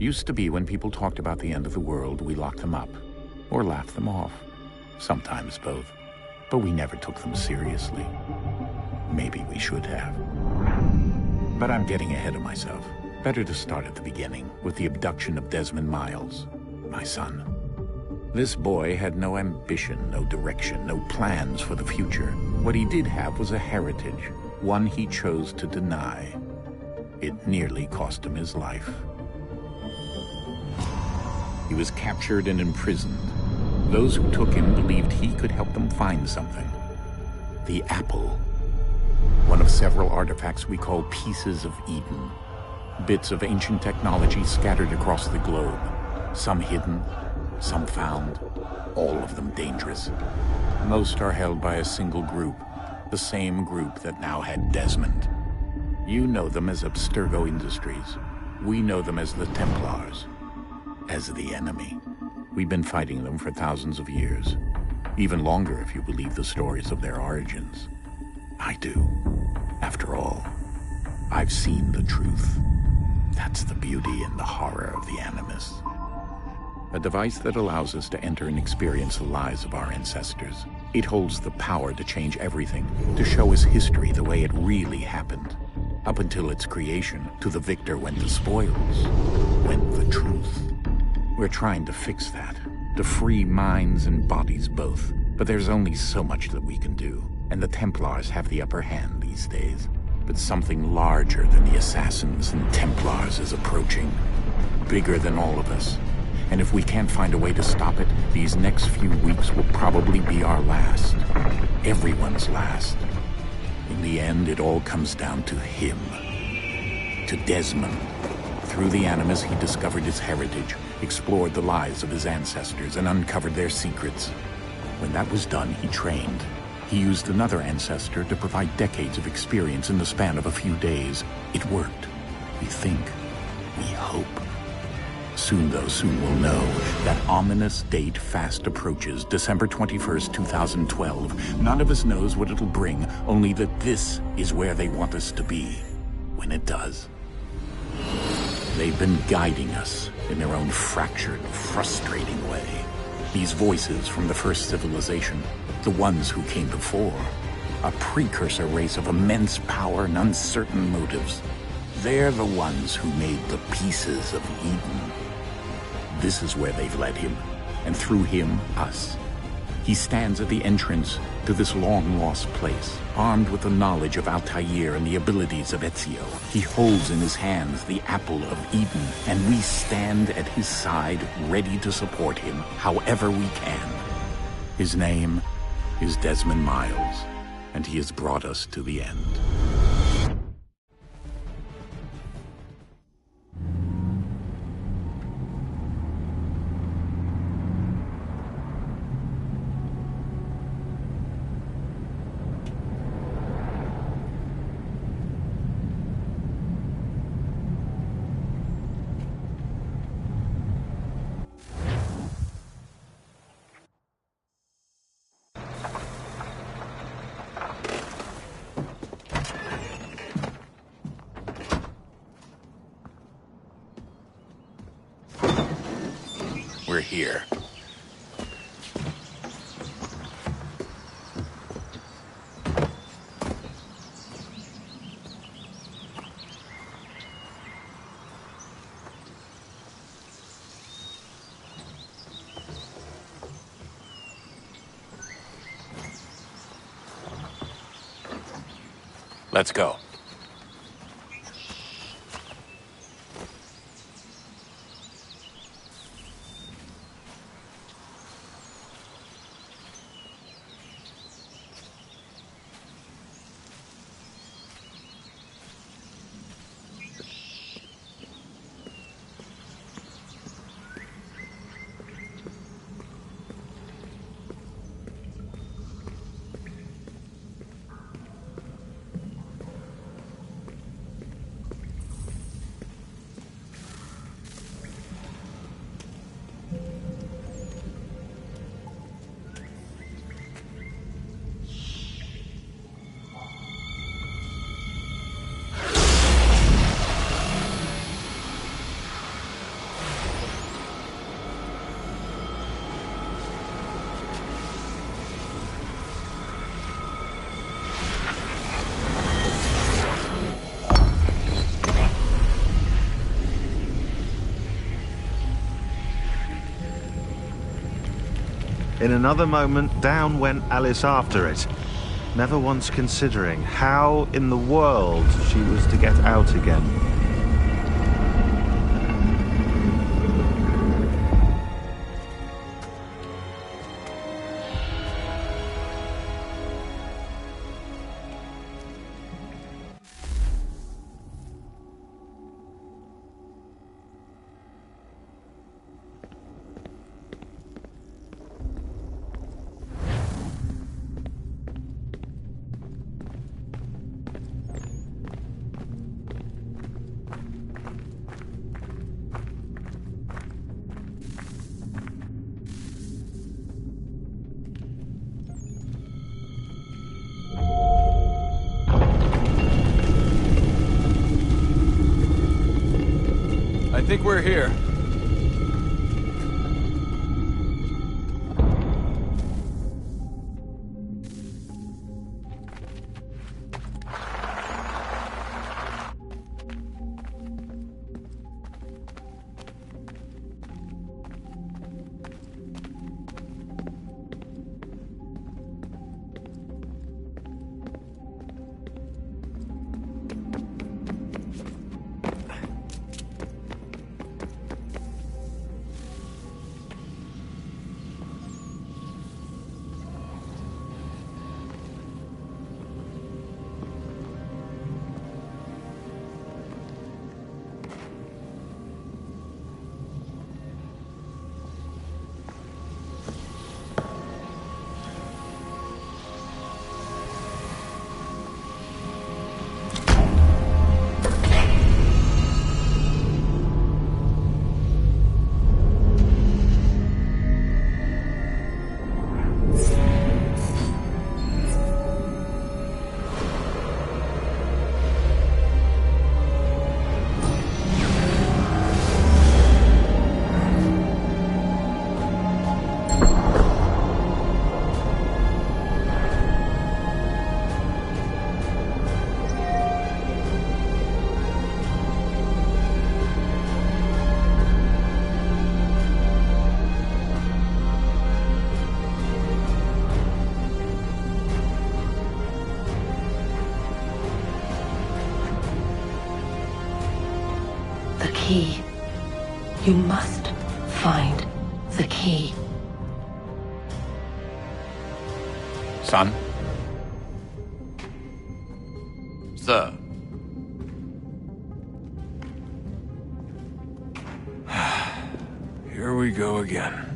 Used to be when people talked about the end of the world, we locked them up, or laughed them off. Sometimes both. But we never took them seriously. Maybe we should have. But I'm getting ahead of myself. Better to start at the beginning, with the abduction of Desmond Miles, my son. This boy had no ambition, no direction, no plans for the future. What he did have was a heritage, one he chose to deny. It nearly cost him his life. He was captured and imprisoned. Those who took him believed he could help them find something. The apple. One of several artifacts we call pieces of Eden. Bits of ancient technology scattered across the globe. Some hidden, some found, all of them dangerous. Most are held by a single group, the same group that now had Desmond. You know them as Abstergo Industries. We know them as the Templars, as the enemy. We've been fighting them for thousands of years, even longer if you believe the stories of their origins. I do. After all, I've seen the truth. That's the beauty and the horror of the Animus. A device that allows us to enter and experience the lives of our ancestors. It holds the power to change everything, to show us history the way it really happened. Up until its creation, to the victor went the spoils, went the truth. We're trying to fix that, to free minds and bodies both. But there's only so much that we can do, and the Templars have the upper hand these days. But something larger than the Assassins and Templars is approaching, bigger than all of us. And if we can't find a way to stop it, these next few weeks will probably be our last. Everyone's last. In the end, it all comes down to him. To Desmond. Through the Animus, he discovered his heritage, explored the lives of his ancestors, and uncovered their secrets. When that was done, he trained. He used another ancestor to provide decades of experience in the span of a few days. It worked. We think. We hope. Soon, though, soon we'll know. That ominous date fast approaches, December 21st, 2012. None of us knows what it'll bring, only that this is where they want us to be. When it does. They've been guiding us in their own fractured, frustrating way. These voices from the first civilization, the ones who came before, a precursor race of immense power and uncertain motives. They're the ones who made the pieces of Eden. This is where they've led him, and through him, us. He stands at the entrance to this long-lost place, armed with the knowledge of Altair and the abilities of Ezio. He holds in his hands the apple of Eden, and we stand at his side, ready to support him however we can. His name is Desmond Miles, and he has brought us to the end. We're here. Let's go. In another moment, down went Alice after it, never once considering how in the world she was to get out again. I think we're here. The key. You must find the key. Son? Sir. Here we go again.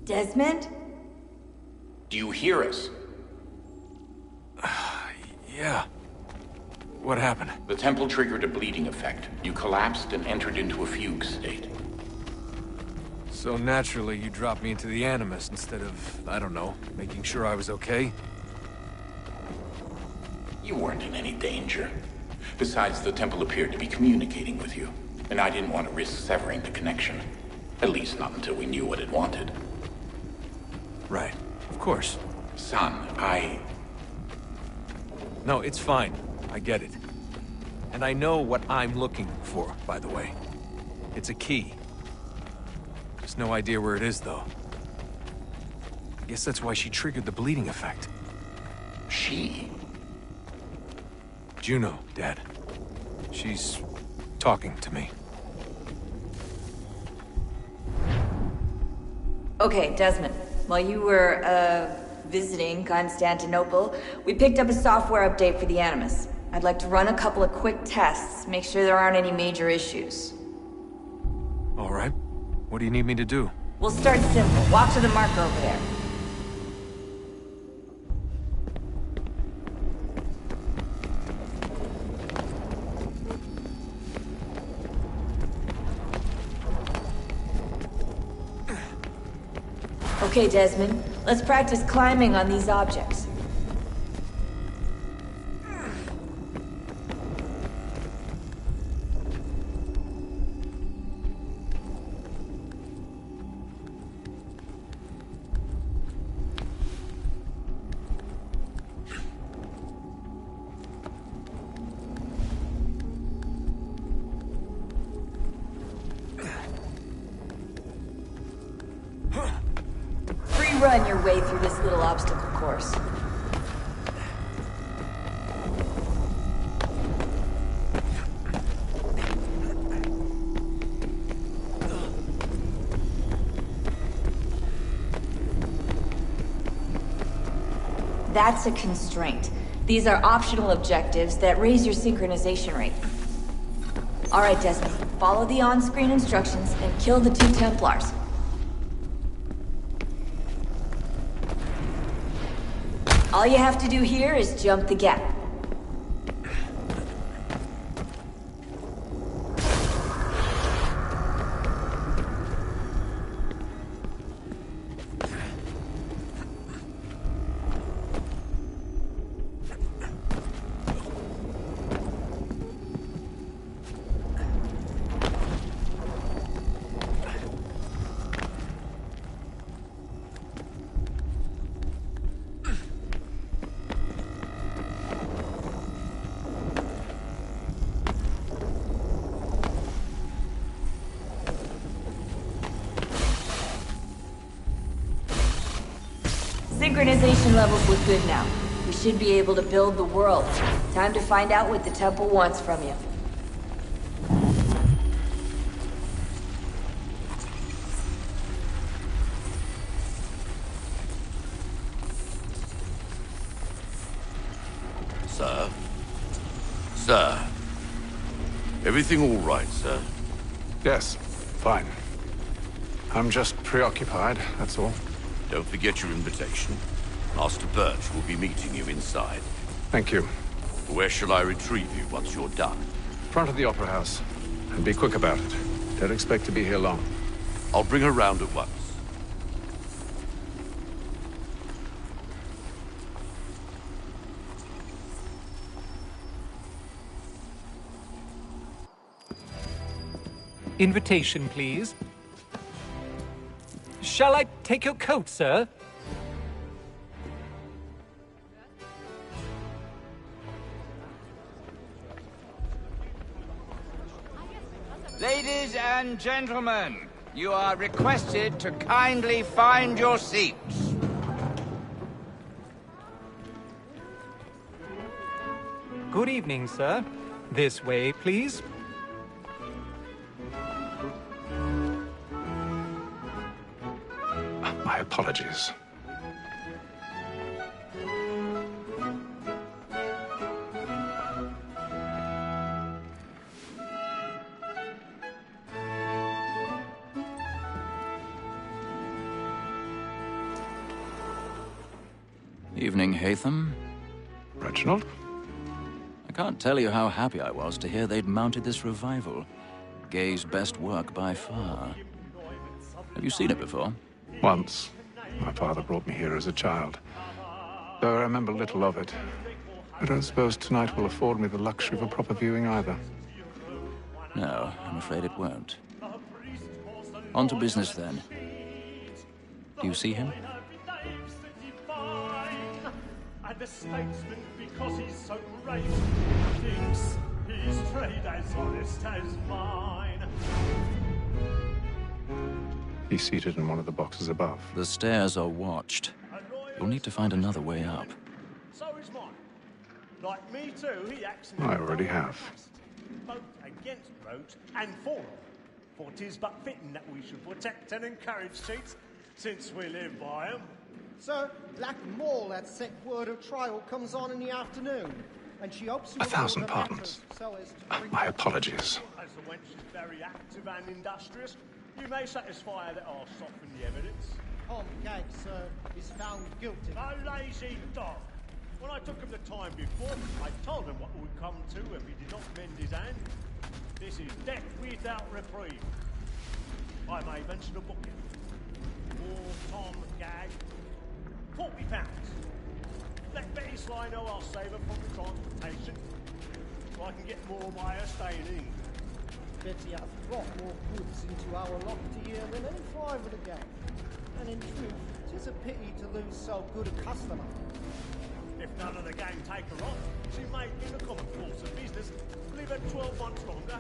Desmond? Do you hear us? Yeah. What happened? The temple triggered a bleeding effect. You collapsed and entered into a fugue state. So naturally, you dropped me into the Animus instead of, I don't know, making sure I was okay? You weren't in any danger. Besides, the temple appeared to be communicating with you, and I didn't want to risk severing the connection. At least not until we knew what it wanted. Right. Of course. Son, No, it's fine. I get it. And I know what I'm looking for, by the way. It's a key. Just no idea where it is, though. I guess that's why she triggered the bleeding effect. She? Juno, Dad. She's talking to me. Okay, Desmond. While you were, visiting Constantinople, we picked up a software update for the Animus. I'd like to run a couple of quick tests, make sure there aren't any major issues. All right. What do you need me to do? We'll start simple. Walk to the marker over there. Okay, Desmond. Let's practice climbing on these objects. run your way through this little obstacle course. That's a constraint. These are optional objectives that raise your synchronization rate. Alright, Desmond. Follow the on-screen instructions and kill the 2 Templars. All you have to do here is jump the gap. Synchronization levels look good now. We should be able to build the world. Time to find out what the temple wants from you. Sir? Sir? Everything all right, sir? Yes, fine. I'm just preoccupied, that's all. Don't forget your invitation. Master Birch will be meeting you inside. Thank you. Where shall I retrieve you once you're done? Front of the Opera House. And be quick about it. Don't expect to be here long. I'll bring her round at once. Invitation, please. Shall I take your coat, sir? Ladies and gentlemen, you are requested to kindly find your seats. Good evening, sir. This way, please. My apologies. Evening, Haytham. Reginald? I can't tell you how happy I was to hear they'd mounted this revival. Gay's best work by far. Have you seen it before? Once. My father brought me here as a child. Though I remember little of it. I don't suppose tonight will afford me the luxury of a proper viewing either. No, I'm afraid it won't. On to business then. Do you see him? And the statesman, because he's so great, thinks his trade as honest as mine. He's seated in one of the boxes above. The stairs are watched. You'll need to find another way up. So is mine. Like me too, he acts... I already have. Both against roads and for them. For 'tis but fitting that we should protect and encourage cheats, since we live by them. Sir, Black Mall had set word of trial comes on in the afternoon, and she hopes you 1,000 pardons. My apologies. As the wench is very active and industrious, you may satisfy her that I'll soften the evidence. Tom Gag, sir, is found guilty. A lazy dog! When I took him the time before, I told him what would come to if he did not mend his hand. This is death without reprieve. I may mention a booking. For Tom Gag, £40. Let Betty Sly know I'll save her from the transportation, so I can get more by her staying in. Betty hath brought more goods into our lofty year than any five of the gang. And in truth, 'tis a pity to lose so good a customer. If none of the gang take her on, she may, in the common course of business, live her 12 months longer.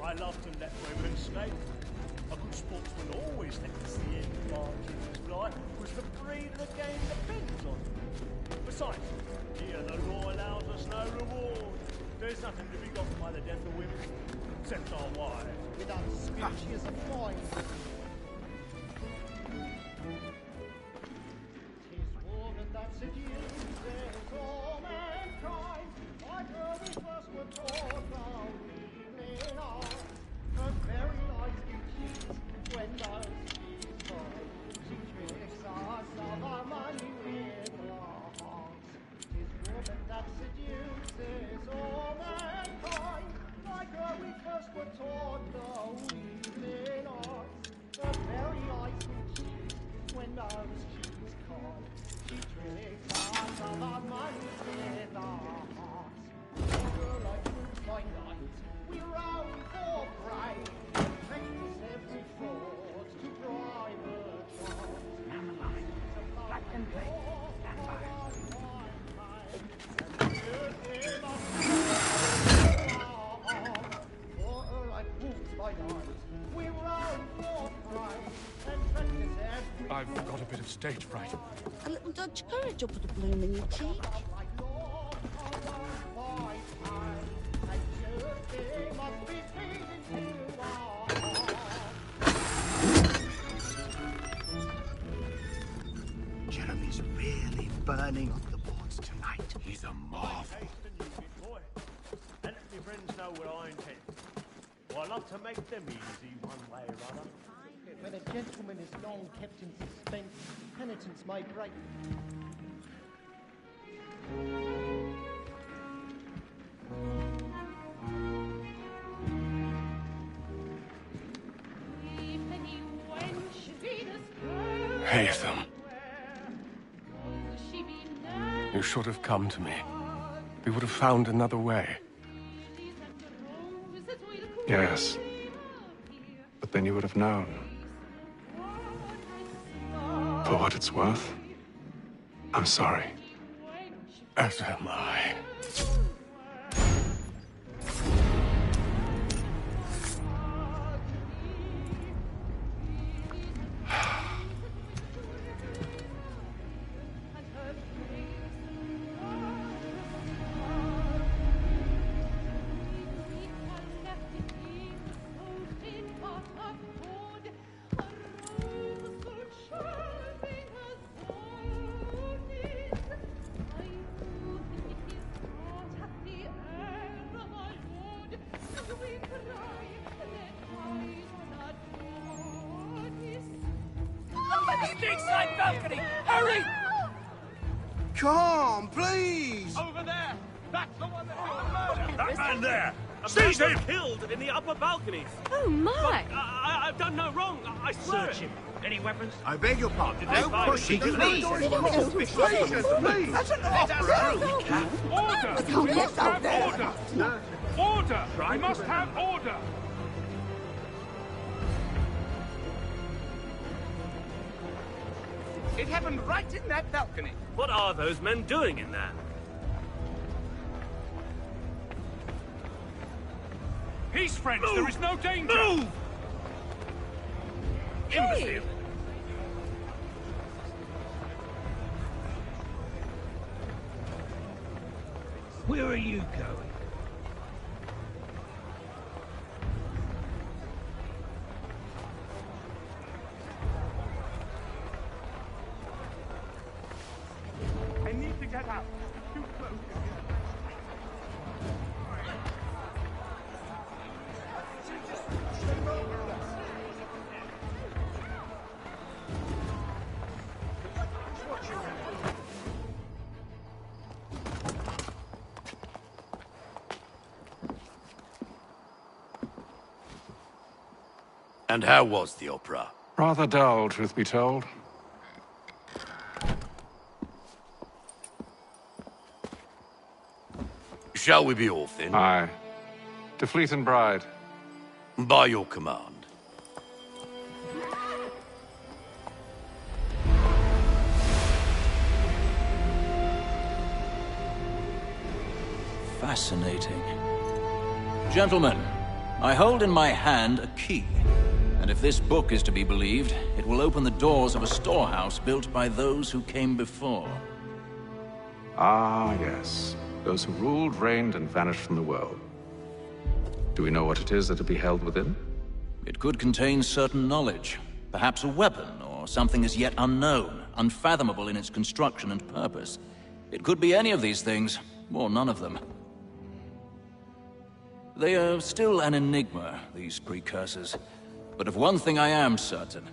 I love to let women escape. A good sportsman always thinks the end of Archie's life was the breed of the game depends on. Besides, here the law allows us no reward. There's nothing to be got by the death of women, except our wives. Without spirit, she is a fine. Tis woman that seduces all mankind. Like her we first were taught our evening hour. Her very eyes we cheat when those she's fine. She tricks us of our money with our hearts. Tis woman that seduces all mankind. Like her we first were taught the evening arts. Her very eyes we cheat when those she's kind. She tricks us of our money with our hearts. Girl like troops by night, we roam for prey. Practice every fraud to bribe her child. Stand alive. Black and play. Stand by. I've got a bit of stage fright. A little Dutch courage will put a bloom in your cheek. Jeremy's really burning up the boards tonight. He's a marvel. And let my friends know what I intend. Well, I love to make them easy one way or other. When a gentleman is long kept in suspense, penitence may break. Haytham. You should have come to me. We would have found another way. Yes. But then you would have known. For what it's worth, I'm sorry. As am I. Inside balcony! Hurry! Come on, please! Over there! That's the one that murdered! That man there! Seize him! Killed in the upper balconies! Oh, my! I've done no wrong. I swear Search him. Any weapons? I beg your pardon. No pushing, please. Please. That's an opera! Order! We must have order! Order! We must have order! It happened right in that balcony. What are those men doing in there? Peace, friends! There is no danger! Move! Hey! Where are you going? I need to get out. Too close. And how was the opera? Rather dull, truth be told. Shall we be off then? Aye. To Fleet and Bride. By your command. Fascinating. Gentlemen, I hold in my hand a key. And if this book is to be believed, it will open the doors of a storehouse built by those who came before. Ah, yes. Those who ruled, reigned, and vanished from the world. Do we know what it is that will be held within? It could contain certain knowledge. Perhaps a weapon, or something as yet unknown, unfathomable in its construction and purpose. It could be any of these things, or none of them. They are still an enigma, these precursors. But of one thing I am certain.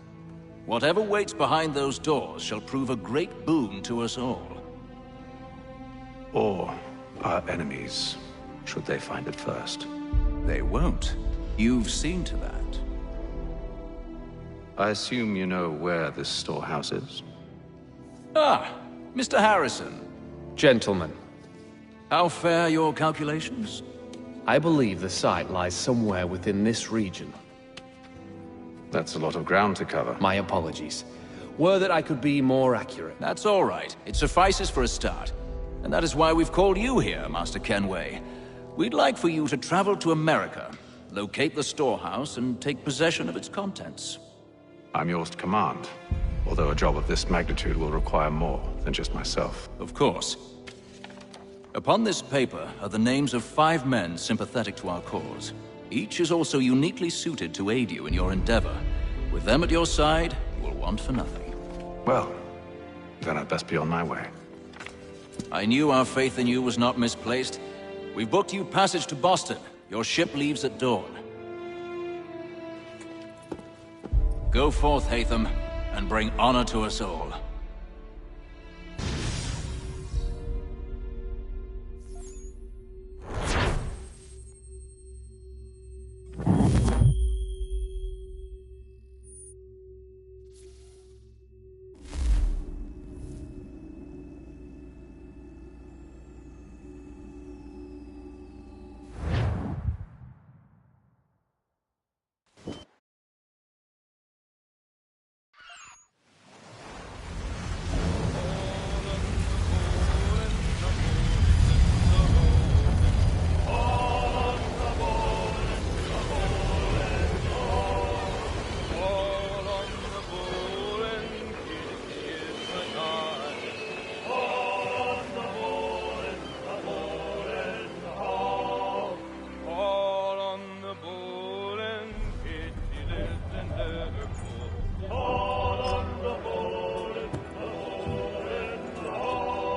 Whatever waits behind those doors shall prove a great boon to us all. Or our enemies, should they find it first. They won't. You've seen to that. I assume you know where this storehouse is? Ah, Mr. Harrison. Gentlemen. How fare your calculations? I believe the site lies somewhere within this region. That's a lot of ground to cover. My apologies. Were that I could be more accurate. That's all right. It suffices for a start. And that is why we've called you here, Master Kenway. We'd like for you to travel to America, locate the storehouse, and take possession of its contents. I'm yours to command, although a job of this magnitude will require more than just myself. Of course. Upon this paper are the names of 5 men sympathetic to our cause. Each is also uniquely suited to aid you in your endeavor. With them at your side, you will want for nothing. Well, then I'd best be on my way. I knew our faith in you was not misplaced. We've booked you passage to Boston. Your ship leaves at dawn. Go forth, Hatham, and bring honor to us all.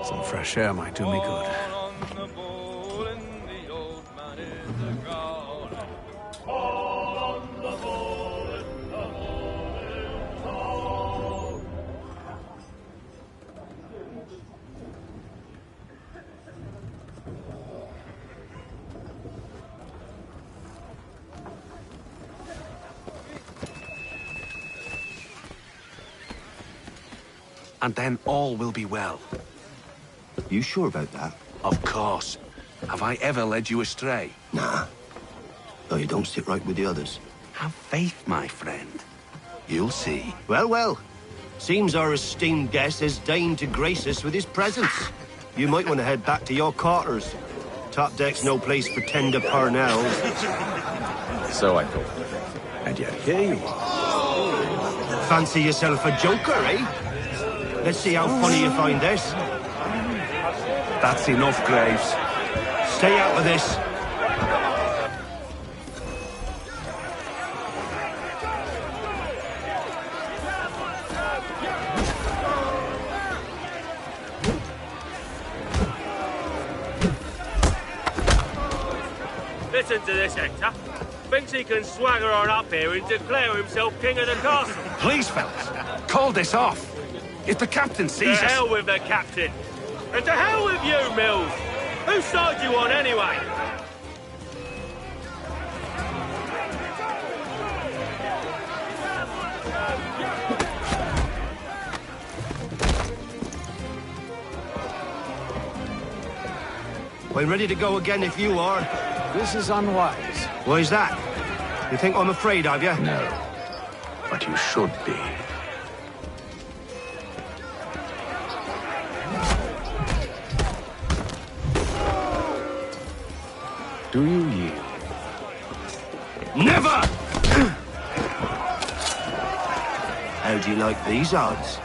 Some fresh air might do me good. And then all will be well. You sure about that? Of course. Have I ever led you astray? Nah. Though you don't sit right with the others. Have faith, my friend. You'll see. Well, well. Seems our esteemed guest has deigned to grace us with his presence. You might want to head back to your quarters. Top deck's no place for tender parnells. So I thought. And yet here you are. Fancy yourself a joker, eh? Let's see how funny you find this. That's enough, Graves. Stay out of this. Listen to this, Hector. Thinks he can swagger on up here and declare himself king of the castle. Please, fellas, call this off. If the captain sees us... To hell with the captain. And to hell with you, Mills. Whose side you on, anyway? I'm ready to go again if you are. This is unwise. Why is that? You think I'm afraid of you? No. But you should be. Do you yield? Never! How do you like these odds?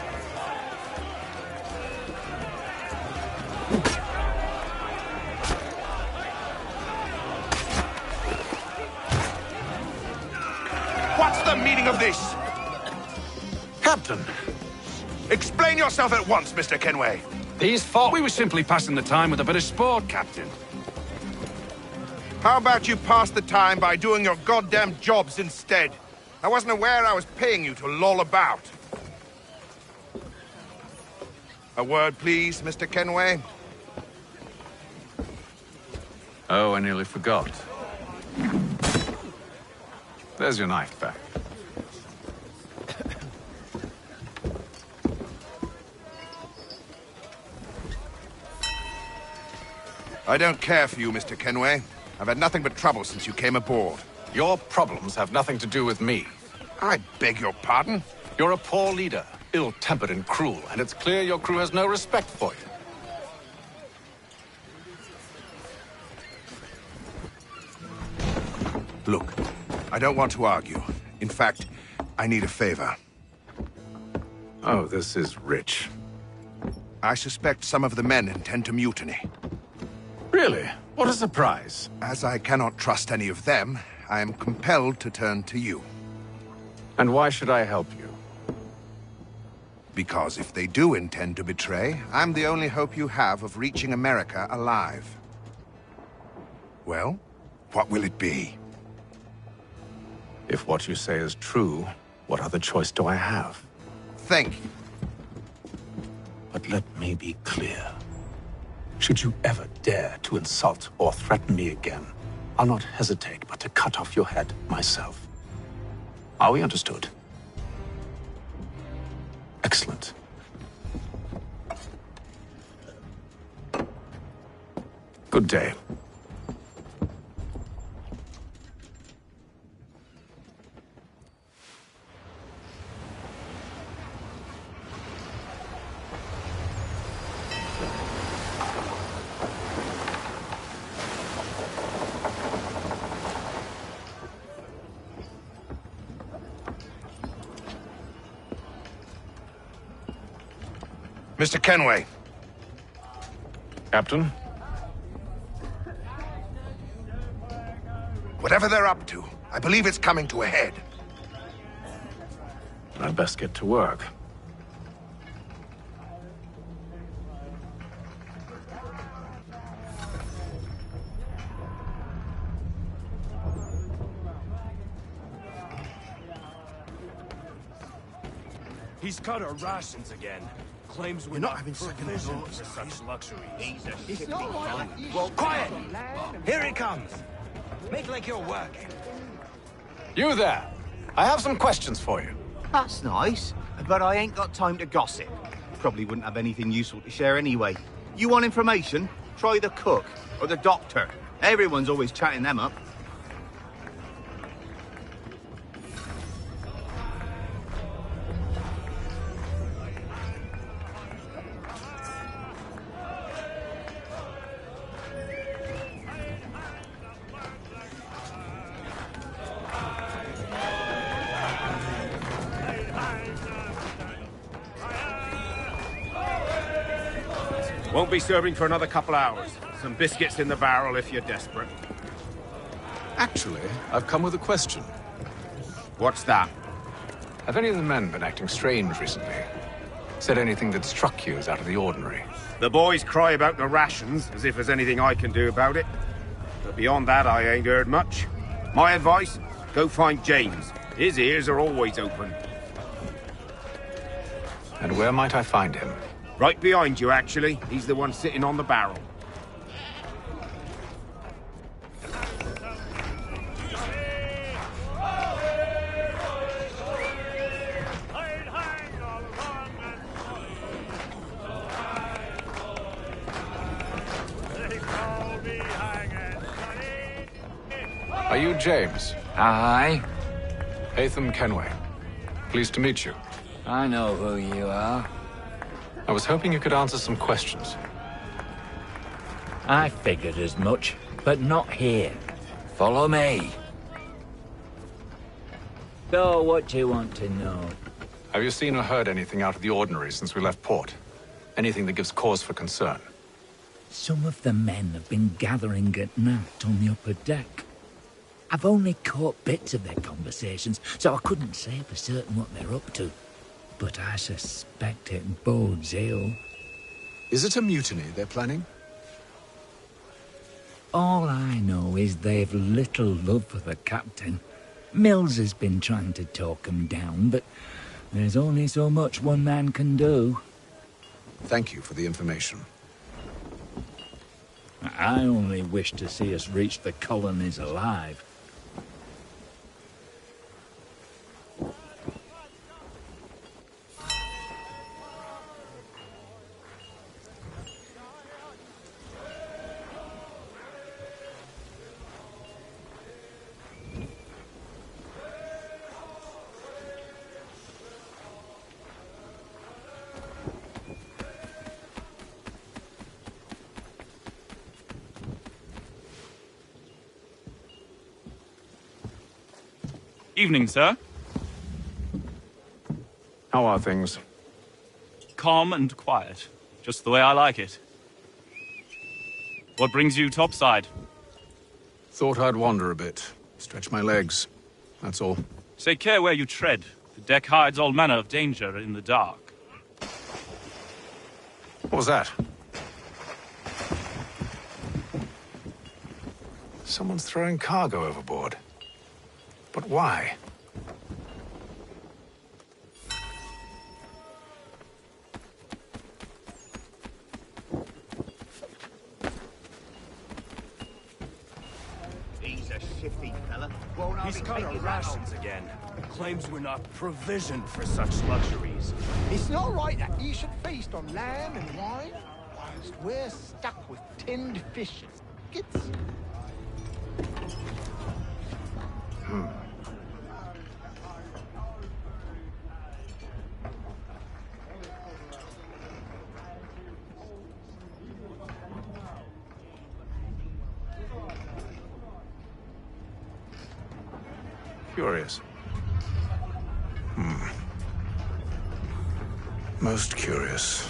What's the meaning of this? Captain! Explain yourself at once, Mr. Kenway. These thought we were simply passing the time with a bit of sport, Captain. How about you pass the time by doing your goddamn jobs instead? I wasn't aware I was paying you to loll about. A word, please, Mr. Kenway. Oh, I nearly forgot. There's your knife back. I don't care for you, Mr. Kenway. I've had nothing but trouble since you came aboard. Your problems have nothing to do with me. I beg your pardon? You're a poor leader, ill-tempered and cruel, and it's clear your crew has no respect for you. Look, I don't want to argue. In fact, I need a favor. Oh, this is rich. I suspect some of the men intend to mutiny. Really? What a surprise. As I cannot trust any of them, I am compelled to turn to you. And why should I help you? Because if they do intend to betray, I'm the only hope you have of reaching America alive. Well, what will it be? If what you say is true, what other choice do I have? Think. But let me be clear. Should you ever dare to insult or threaten me again, I'll not hesitate but to cut off your head myself. Are we understood? Excellent. Good day. Mr. Kenway. Captain? Whatever they're up to, I believe it's coming to a head. I'd best get to work. He's cut our rations again. Claims we're not having second thoughts for such luxuries. It's not like well, quiet! Here he comes. Make like you're working. You there! I have some questions for you. That's nice, but I ain't got time to gossip. Probably wouldn't have anything useful to share anyway. You want information? Try the cook or the doctor. Everyone's always chatting them up. Won't be serving for another couple hours. Some biscuits in the barrel if you're desperate. Actually, I've come with a question. What's that? Have any of the men been acting strange recently? Said anything that struck you as out of the ordinary? The boys cry about the rations, as if there's anything I can do about it. But beyond that, I ain't heard much. My advice, go find James. His ears are always open. And where might I find him? Right behind you, actually. He's the one sitting on the barrel. Are you James? Aye. Hatham Kenway. Pleased to meet you. I know who you are. I was hoping you could answer some questions. I figured as much, but not here. Follow me. So, what do you want to know? Have you seen or heard anything out of the ordinary since we left port? Anything that gives cause for concern? Some of the men have been gathering at night on the upper deck. I've only caught bits of their conversations, so I couldn't say for certain what they're up to. But I suspect it bodes ill. Is it a mutiny they're planning? All I know is they've little love for the captain. Mills has been trying to talk 'em down, but there's only so much one man can do. Thank you for the information. I only wish to see us reach the colonies alive. Evening, sir. How are things? Calm and quiet. Just the way I like it. What brings you topside? Thought I'd wander a bit. Stretch my legs. That's all. Take care where you tread. The deck hides all manner of danger in the dark. What was that? Someone's throwing cargo overboard. But why? He's a shifty fella. He's cut our rations again. Claims we're not provisioned for such luxuries. It's not right that he should feast on lamb and wine, whilst we're stuck with tinned fish and skits. Curious. Most curious.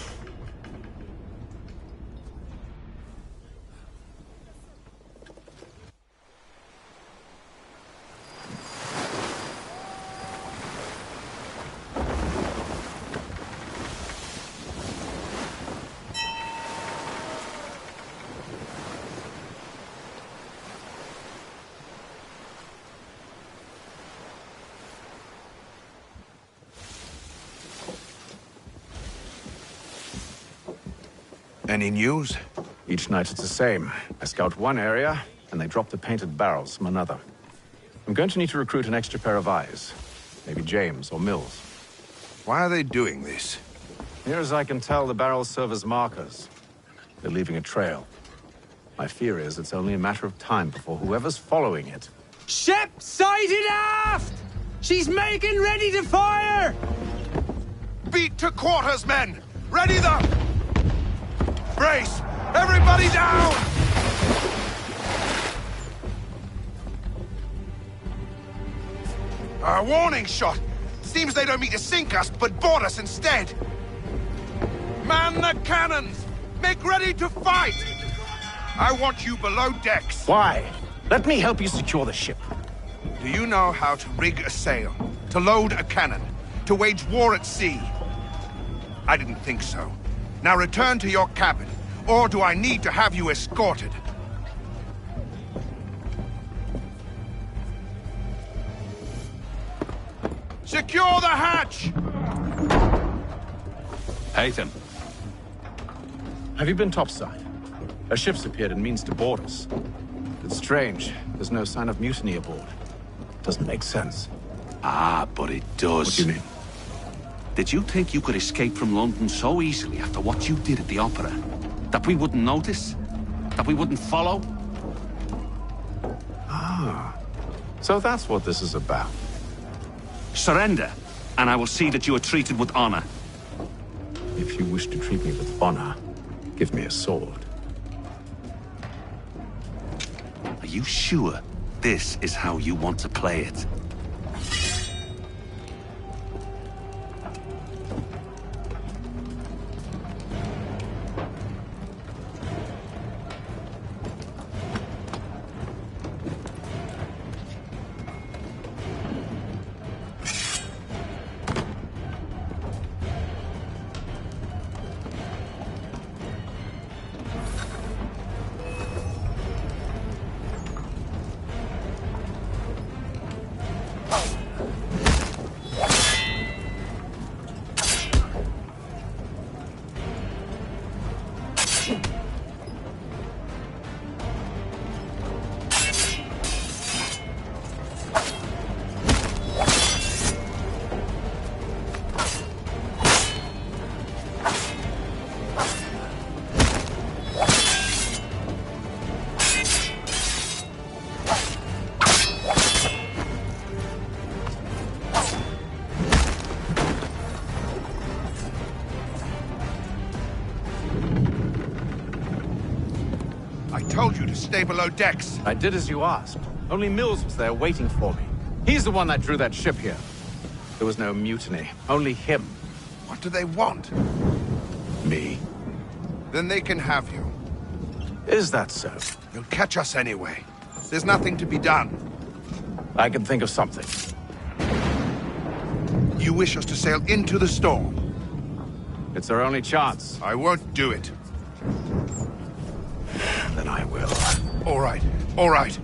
Any news? Each night it's the same. I scout one area, and they drop the painted barrels from another. I'm going to need to recruit an extra pair of eyes. Maybe James or Mills. Why are they doing this? Near as I can tell, the barrels serve as markers. They're leaving a trail. My fear is it's only a matter of time before whoever's following it... Ship sighted aft! She's making ready to fire! Beat to quarters, men! Ready the... Brace! Everybody down! A warning shot! Seems they don't mean to sink us, but board us instead! Man the cannons! Make ready to fight! I want you below decks. Why? Let me help you secure the ship. Do you know how to rig a sail? To load a cannon? To wage war at sea? I didn't think so. Now return to your cabin, or do I need to have you escorted? Secure the hatch! Haytham. Have you been topside? A ship's appeared and means to board us. It's strange. There's no sign of mutiny aboard. Doesn't make sense. Ah, but it does. What do you mean? Did you think you could escape from London so easily after what you did at the opera? That we wouldn't notice? That we wouldn't follow? Ah. So that's what this is about. Surrender, and I will see that you are treated with honor. If you wish to treat me with honor, give me a sword. Are you sure this is how you want to play it? you to stay below decks. I did as you asked. Only Mills was there waiting for me. He's the one that drew that ship here. There was no mutiny, only him. What do they want? Me. Then they can have you. Is that so? You'll catch us anyway. There's nothing to be done. I can think of something. You wish us to sail into the storm? It's our only chance. I won't do it. Then I will. All right, all right.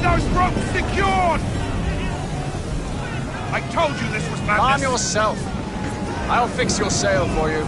Those ropes secured! I told you this was madness. Calm yourself. I'll fix your sail for you.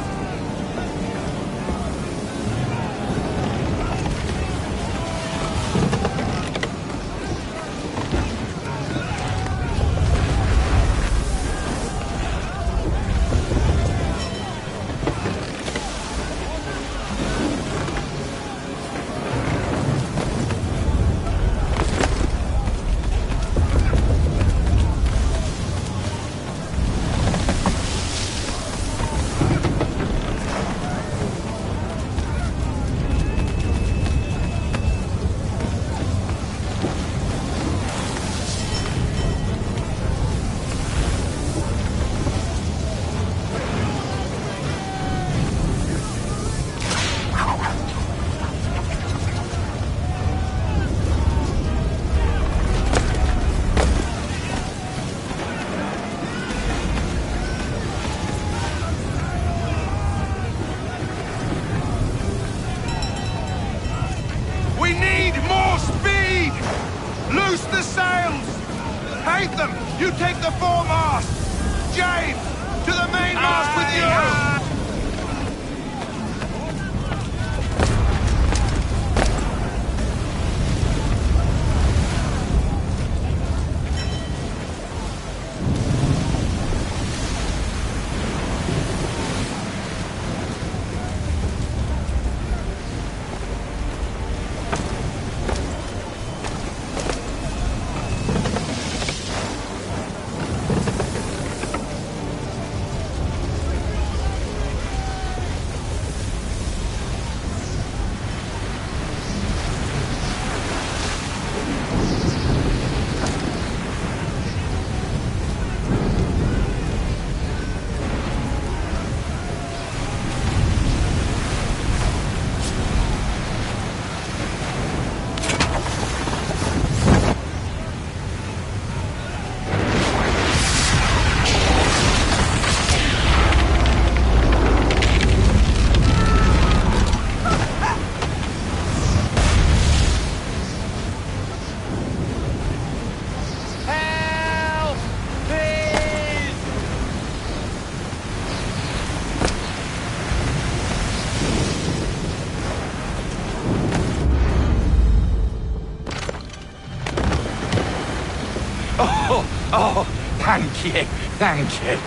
Loose the sails! Hatham, you take the foremast! James, to the mainmast with you! Oh, thank you, thank you.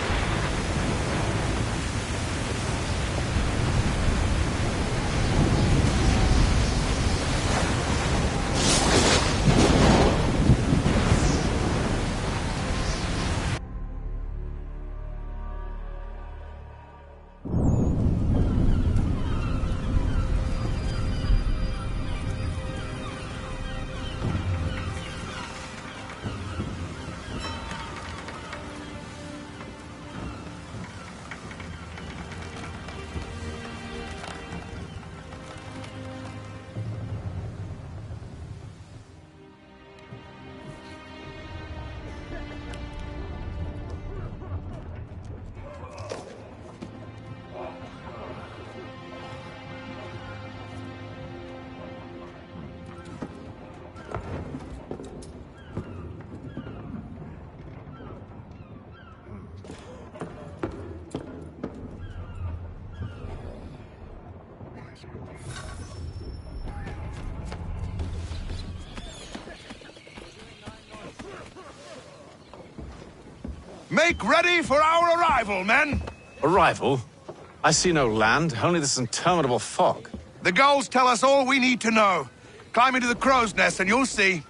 Make ready for our arrival, men! Arrival? I see no land, only this interminable fog. The gulls tell us all we need to know. Climb into the crow's nest and you'll see.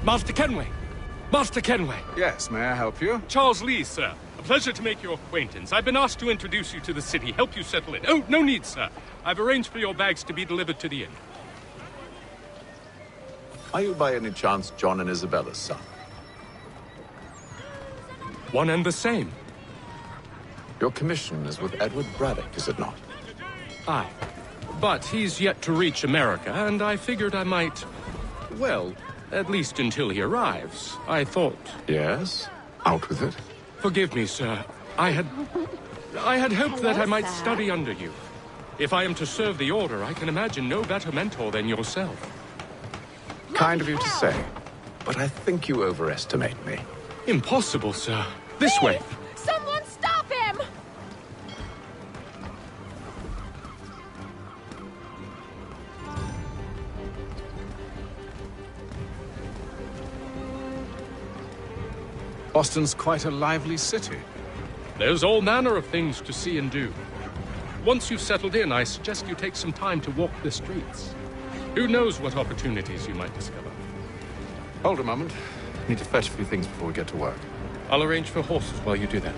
Master Kenway! Master Kenway! Yes, may I help you? Charles Lee, sir. A pleasure to make your acquaintance. I've been asked to introduce you to the city, help you settle in. Oh, no need, sir. I've arranged for your bags to be delivered to the inn. Are you by any chance John and Isabella's son? One and the same. Your commission is with Edward Braddock, is it not? Aye. But he's yet to reach America, and I figured I might... well, at least until he arrives. I thought... Yes? Out with it. Forgive me, sir. I had hoped that I might study under you. If I am to serve the Order, I can imagine no better mentor than yourself. Kind of you to say, but I think you overestimate me. Impossible, sir. This way. Someone stop him! Boston's quite a lively city. There's all manner of things to see and do. Once you've settled in, I suggest you take some time to walk the streets. Who knows what opportunities you might discover. Hold a moment. Need to fetch a few things before we get to work. I'll arrange for horses while you do that.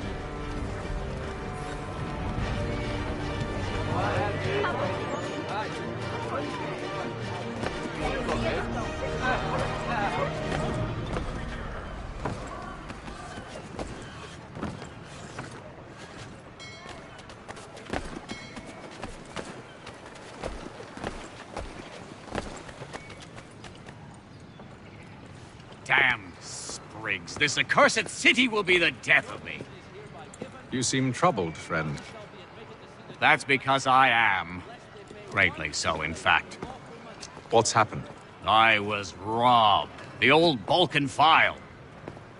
Damn sprigs. This accursed city will be the death of me. You seem troubled, friend. That's because I am. Greatly so, in fact. What's happened? I was robbed. The old Balkan file.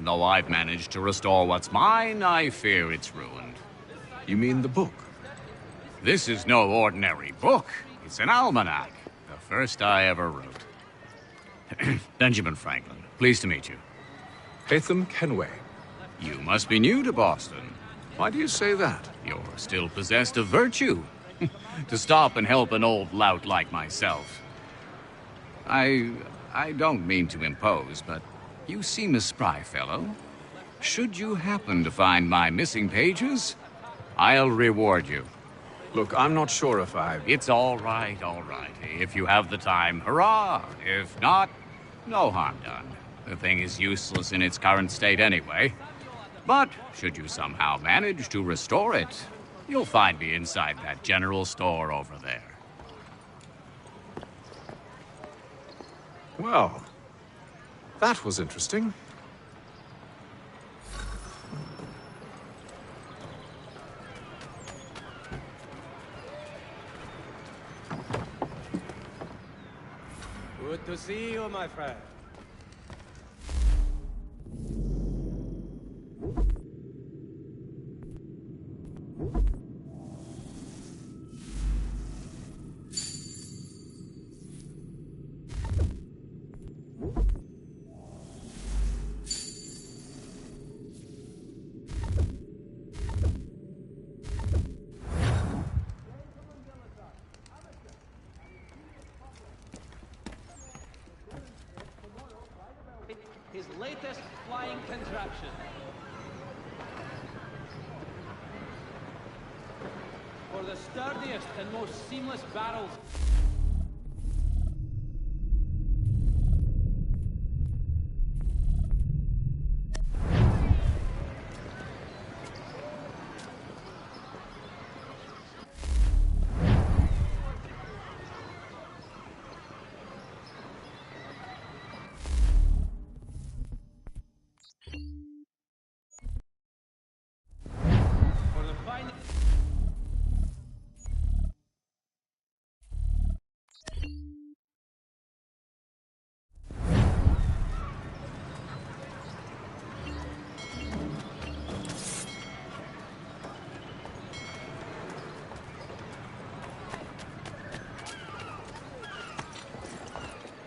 Though I've managed to restore what's mine, I fear it's ruined. You mean the book? This is no ordinary book. It's an almanac. The first I ever wrote. Benjamin Franklin, pleased to meet you. Hatham Kenway. You must be new to Boston. Why do you say that? You're still possessed of virtue. To stop and help an old lout like myself. I don't mean to impose, but you seem a spry fellow. Should you happen to find my missing pages, I'll reward you. Look, I'm not sure if I... It's all right, all right. If you have the time, hurrah! If not, no harm done. The thing is useless in its current state anyway. But should you somehow manage to restore it, You'll find me inside that general store over there. Well, that was interesting. Good to see you, my friend. His latest flying contraption. For the sturdiest and most seamless barrels.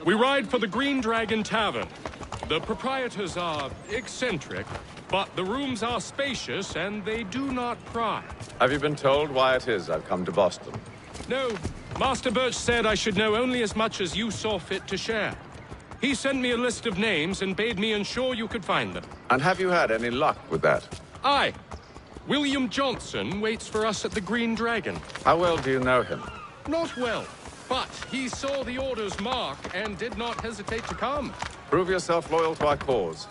We ride for the Green Dragon Tavern. The proprietors are eccentric, but the rooms are spacious and they do not pry. Have you been told why it is I've come to Boston? No, Master Birch said I should know only as much as you saw fit to share. He sent me a list of names and bade me ensure you could find them. And have you had any luck with that? Aye. William Johnson waits for us at the Green Dragon. How well do you know him? Not well, but he saw the order's mark and did not hesitate to come. Prove yourself loyal to our cause.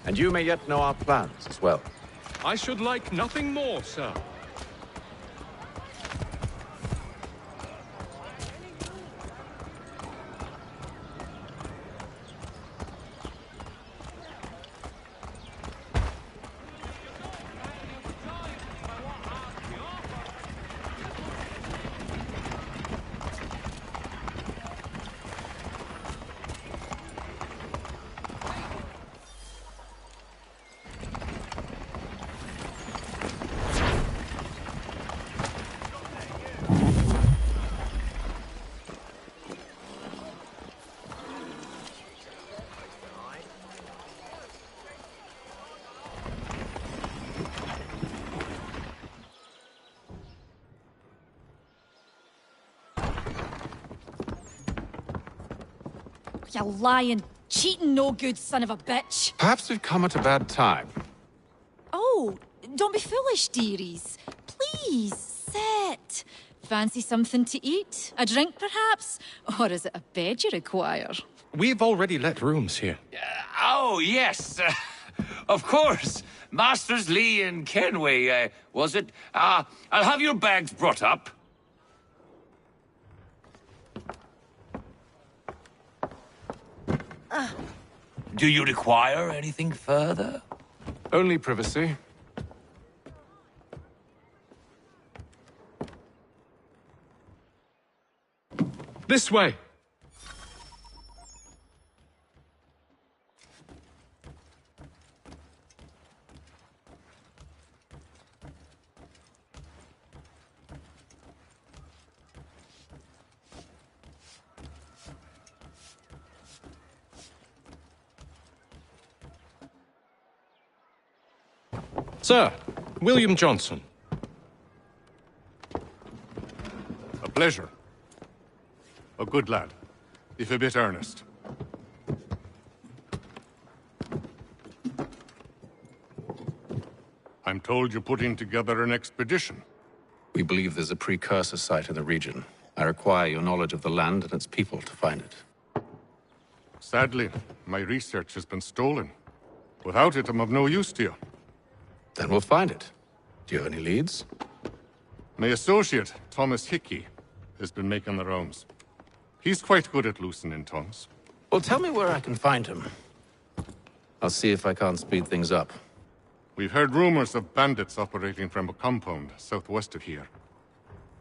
And you may yet know our plans as well. I should like nothing more, sir. You lying, cheating, no good son of a bitch. Perhaps we've come at a bad time. Oh, don't be foolish, dearies. Please, sit. Fancy something to eat? A drink, perhaps? Or is it a bed you require? We've already let rooms here. Oh, yes. Of course. Masters Lee and Kenway, was it? I'll have your bags brought up. Do you require anything further? Only privacy. This way. Sir, William Johnson. A pleasure. A good lad, if a bit earnest. I'm told you're putting together an expedition. We believe there's a precursor site in the region. I require your knowledge of the land and its people to find it. Sadly, my research has been stolen. Without it, I'm of no use to you. Then we'll find it. Do you have any leads? My associate, Thomas Hickey, has been making the rounds. He's quite good at loosening tongues. Well, tell me where I can find him. I'll see if I can't speed things up. We've heard rumors of bandits operating from a compound southwest of here.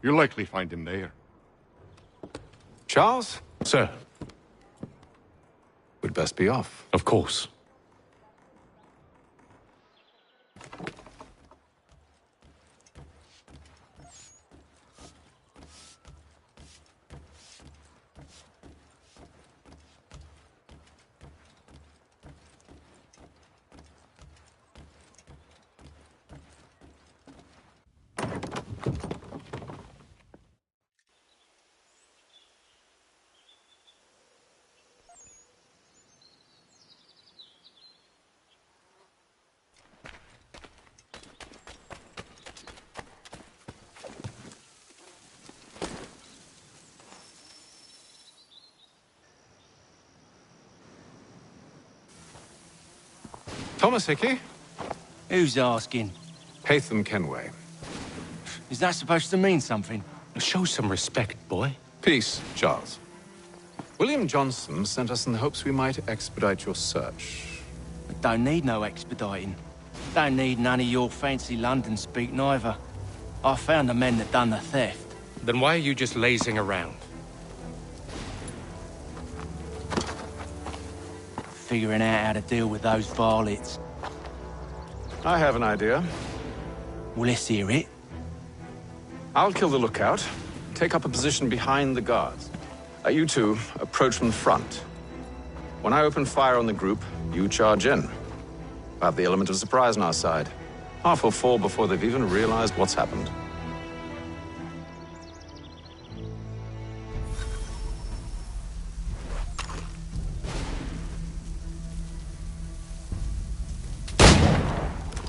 You'll likely find him there. Charles? Sir. We'd best be off. Of course. Thomas Hickey? Who's asking? Haytham Kenway. Is that supposed to mean something? Show some respect, boy. Peace, Charles. William Johnson sent us in the hopes we might expedite your search. I don't need no expediting. Don't need none of your fancy London speak neither. I found the men that done the theft. Then why are you just lazing around? Figuring out how to deal with those varlets. I have an idea. Well, let's hear it. I'll kill the lookout, take up a position behind the guards. You two approach from the front. When I open fire on the group, you charge in. We'll have the element of surprise on our side. Half will fall before they've even realized what's happened.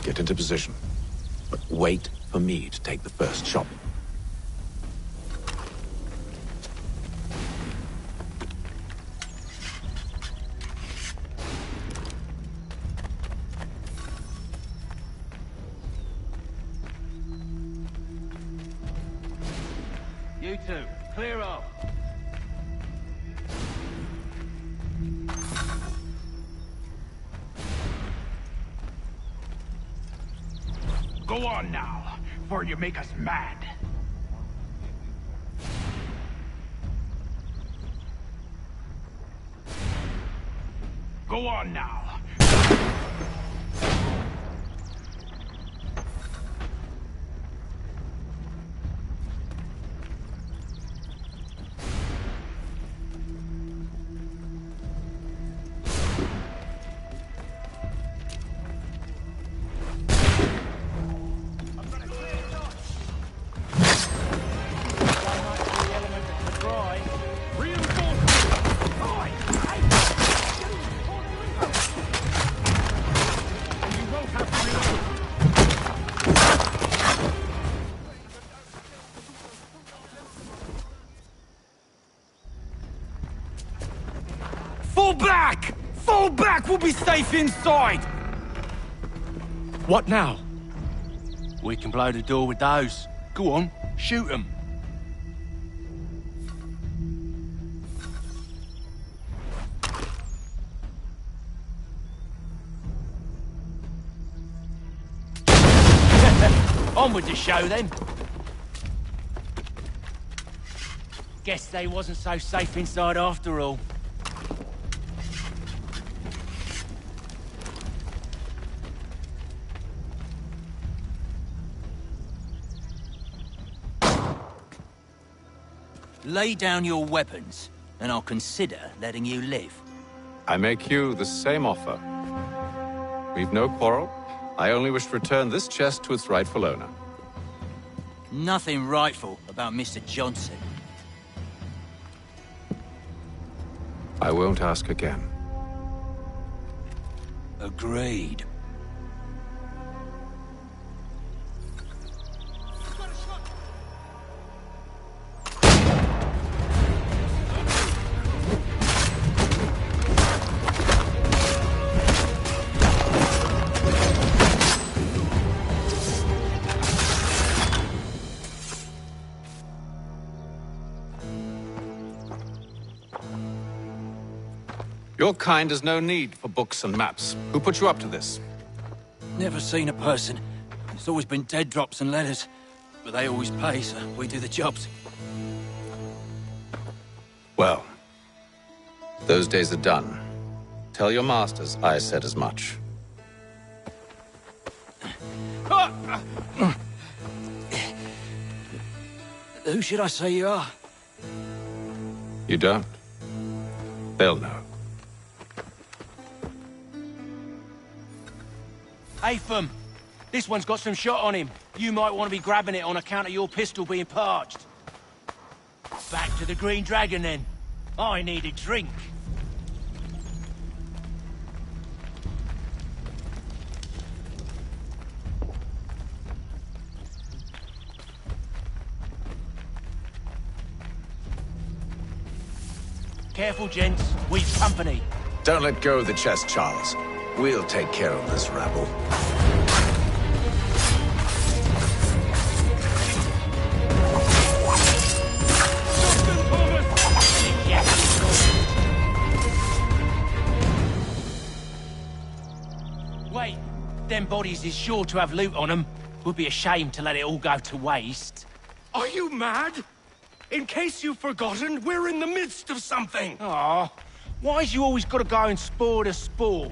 Get into position. But wait for me to take the first shot. You two, clear off. Go on now, before you make us mad. Go on now. Fall back! Fall back! We'll be safe inside! What now? We can blow the door with those. Go on, shoot them. On with the show, then. Guess they wasn't so safe inside after all. Lay down your weapons, and I'll consider letting you live. I make you the same offer. We've no quarrel. I only wish to return this chest to its rightful owner. Nothing rightful about Mr. Johnson. I won't ask again. Agreed. Your kind has no need for books and maps. Who put you up to this? Never seen a person. It's always been dead drops and letters. But they always pay, so we do the jobs. Well, those days are done. Tell your masters I said as much. Who should I say you are? You don't? They'll know. Atham, this one's got some shot on him. You might want to be grabbing it on account of your pistol being parched. Back to the Green Dragon, then. I need a drink. Careful, gents. We've company. Don't let go of the chest, Charles. We'll take care of this rabble. Wait, them bodies is sure to have loot on them. Would be a shame to let it all go to waste. Are you mad? In case you've forgotten, we're in the midst of something. Aw, why's you always got to go and spoil the sport?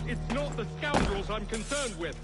It's not the scoundrels I'm concerned with.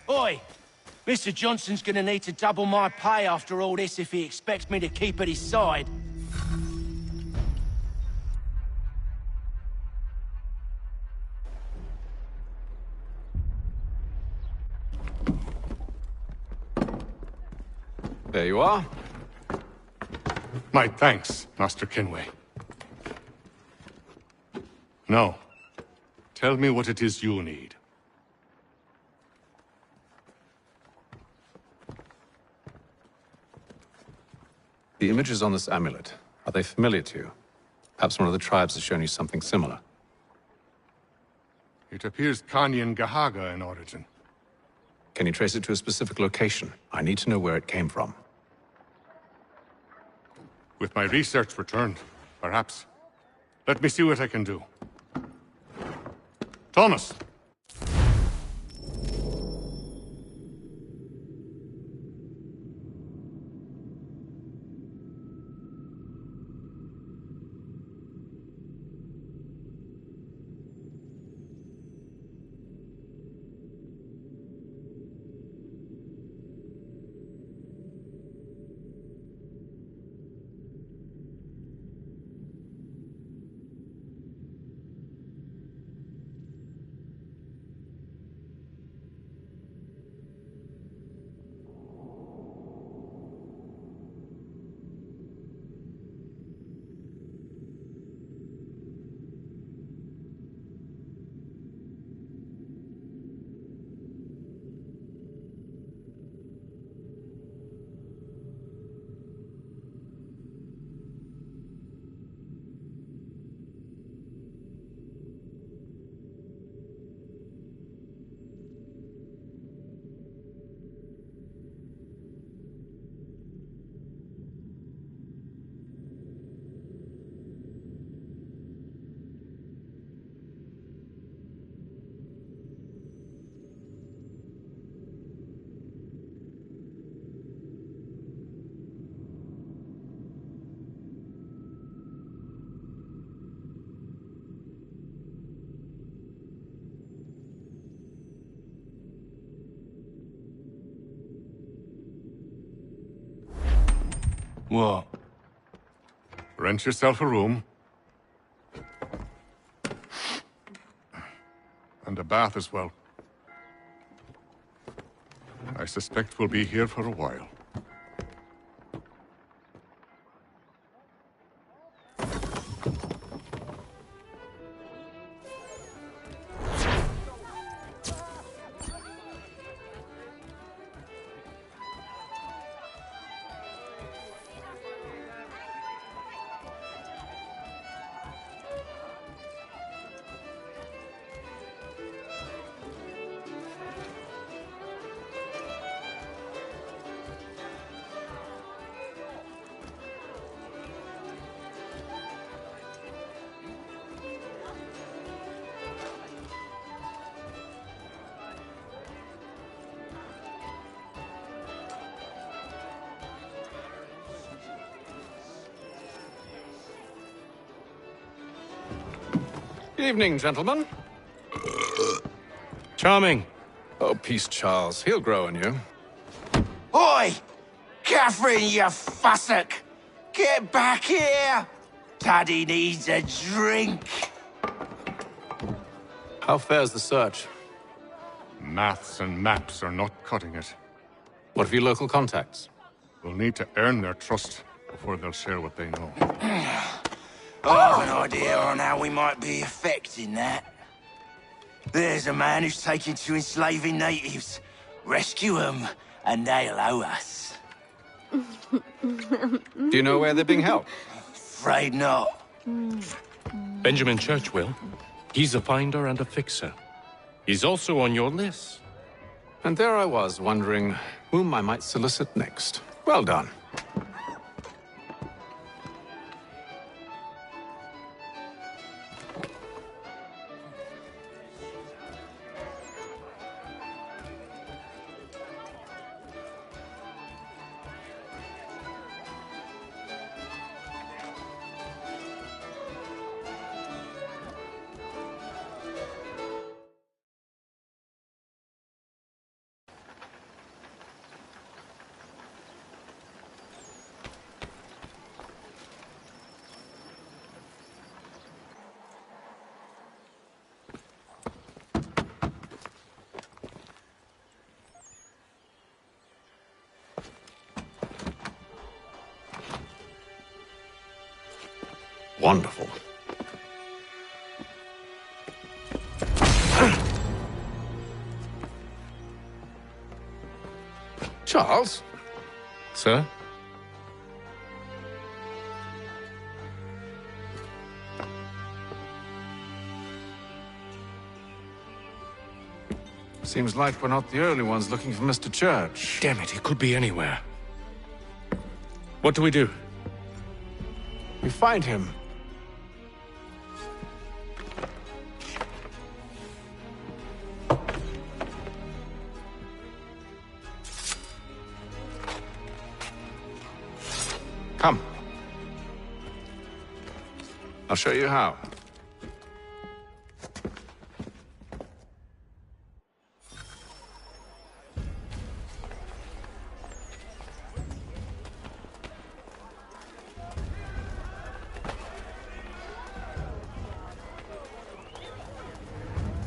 Oi! Mr. Johnson's gonna need to double my pay after all this if he expects me to keep at his side. There you are. My thanks, Master Kenway. Now, tell me what it is you need. The images on this amulet, are they familiar to you? Perhaps one of the tribes has shown you something similar. It appears Kanyan Gahaga in origin. Can you trace it to a specific location? I need to know where it came from. With my research returned, Perhaps. Let me see what I can do. Thomas! What? Rent yourself a room. And a bath as well. I suspect we'll be here for a while. Evening, gentlemen. Charming. Oh, peace, Charles. He'll grow on you. Oi! Catherine, you fussock! Get back here! Taddy needs a drink. How fares the search? Maths and maps are not cutting it. What of your local contacts? We'll need to earn their trust before they'll share what they know. I have an idea on how we might be affecting that. There's a man who's taken to enslaving natives. Rescue them, and they'll owe us. Do you know where they're being held? Afraid not. Benjamin Church will. He's a finder and a fixer. He's also on your list. And there I was, wondering whom I might solicit next. Well done. Wonderful. Charles? Sir? Seems like we're not the only ones looking for Mr. Church. Damn it, he could be anywhere. What do we do? We find him, Come. I'll show you how.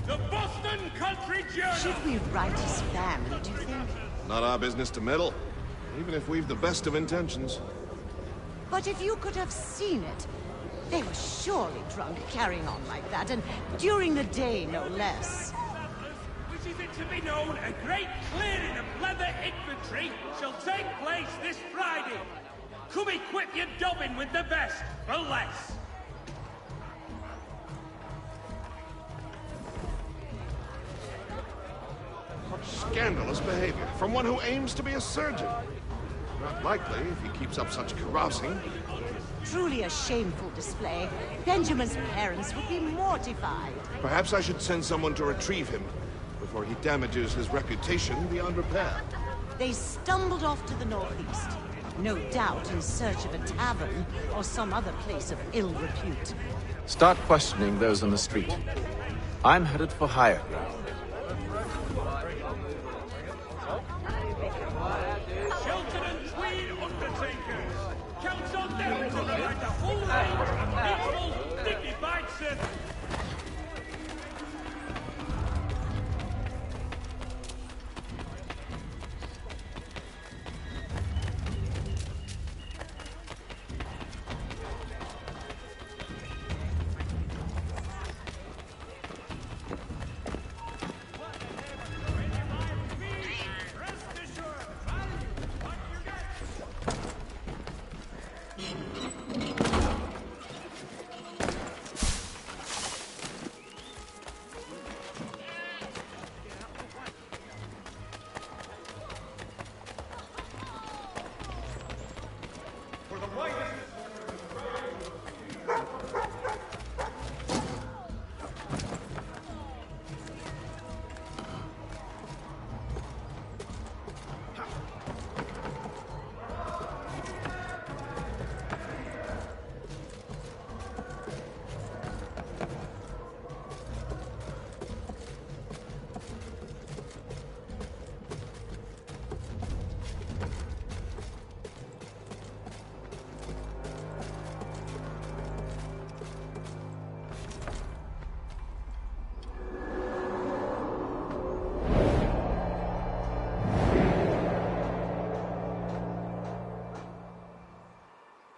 The Boston Country Journal! Should we write his family, do you think? Not our business to meddle, even if we've the best of intentions. But if you could have seen it, they were surely drunk carrying on like that, and during the day, no less. Which is it to be known, a great clearing of leather infantry shall take place this Friday. Come equip your dobbin with the best, for less. Scandalous behavior from one who aims to be a surgeon. Not likely if he keeps up such carousing. Truly a shameful display. Benjamin's parents would be mortified. Perhaps I should send someone to retrieve him before he damages his reputation beyond repair. They stumbled off to the northeast, no doubt in search of a tavern or some other place of ill repute. Start questioning those on the street. I'm headed for higher ground. Shelton and Tweed Undertakers. Counts on them to provide the full range of peaceful, dignified service.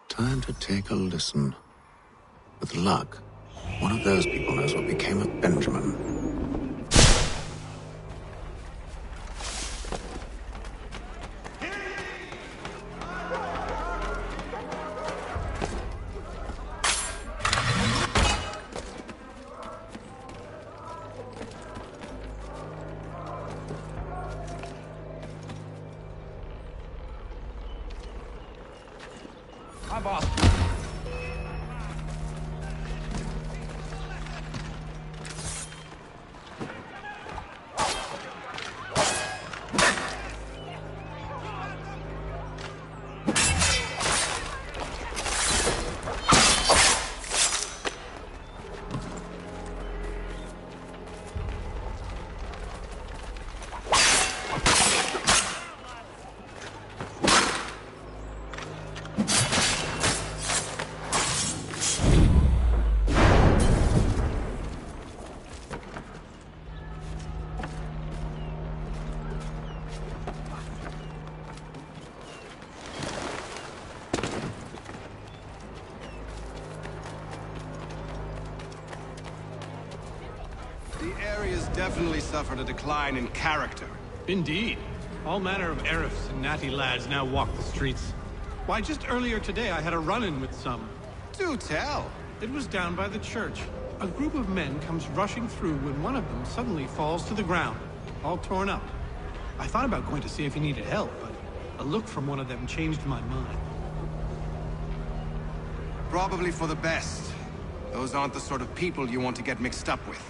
Time to take a listen. With luck, one of those people knows what became of Benjamin. Hi, boss. The area's definitely suffered a decline in character. Indeed. All manner of Arifs and natty lads now walk the streets. Why, just earlier today I had a run-in with some. Do tell. It was down by the church. A group of men comes rushing through when one of them suddenly falls to the ground, all torn up. I thought about going to see if he needed help, but a look from one of them changed my mind. Probably for the best. Those aren't the sort of people you want to get mixed up with.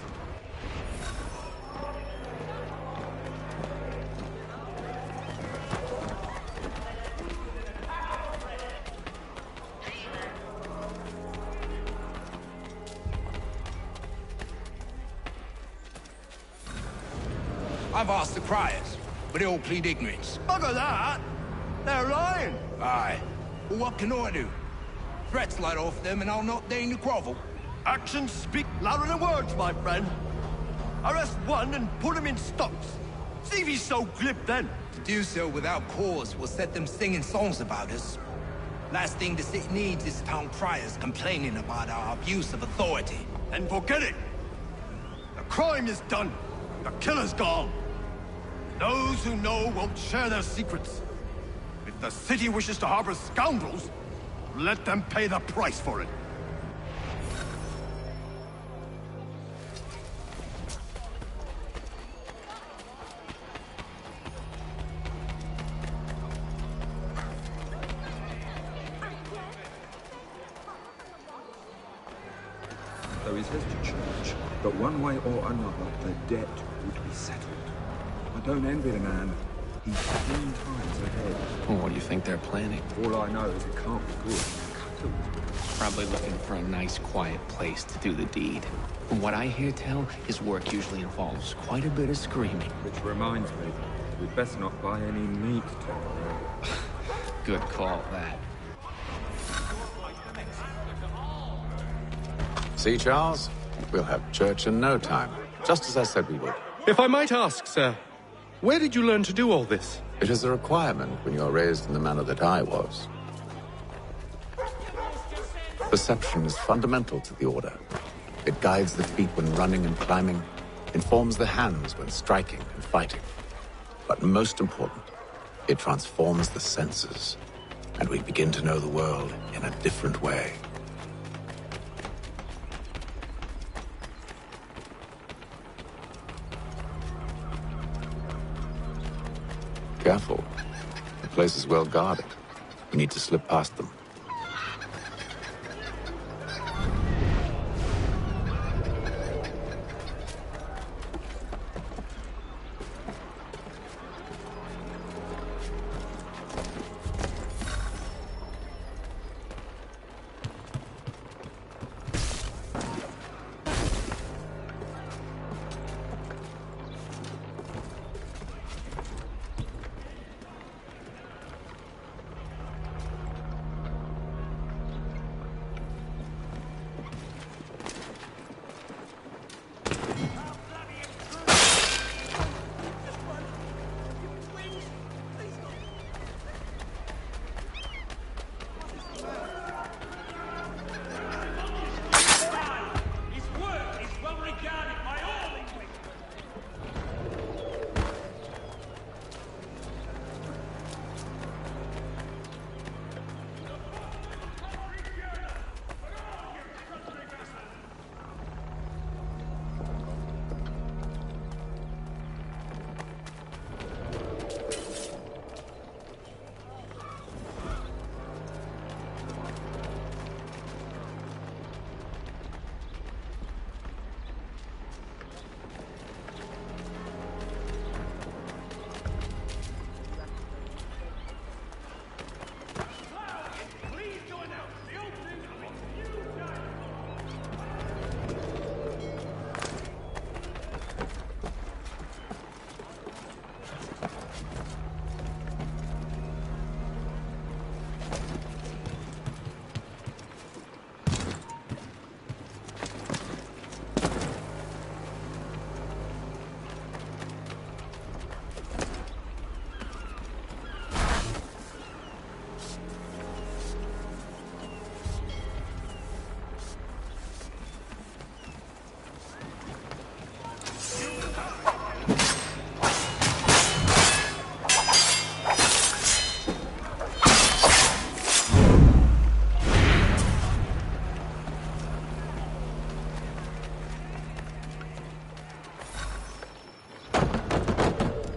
I've asked the criers, but they all plead ignorance. Bugger that! They're lying! Aye. Well, what can I do? Threats light off them and I'll not deign to grovel. Actions speak louder than words, my friend. Arrest one and put him in stocks. See if he's so glib then. To do so without cause will set them singing songs about us. Last thing the city needs is town criers complaining about our abuse of authority. And forget it! The crime is done. The killer's gone. Those who know won't share their secrets. If the city wishes to harbor scoundrels, let them pay the price for it. Though he says to church, but one way or another, the debt would be settled. I don't envy the man. He's 10 times ahead. Well, what do you think they're planning? All I know is it can't be good. Probably looking for a nice, quiet place to do the deed. From what I hear tell, his work usually involves quite a bit of screaming. Which reminds me, we'd best not buy any meat tomorrow. Good call, that. See, Charles? We'll have church in no time. Just as I said we would. If I might ask, sir, where did you learn to do all this? It is a requirement when you are raised in the manner that I was. Perception is fundamental to the Order. It guides the feet when running and climbing, informs the hands when striking and fighting. But most important, it transforms the senses, and we begin to know the world in a different way. Careful. The place is well guarded. We need to slip past them.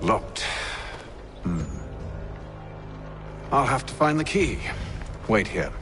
Locked. I'll have to find the key. Wait here.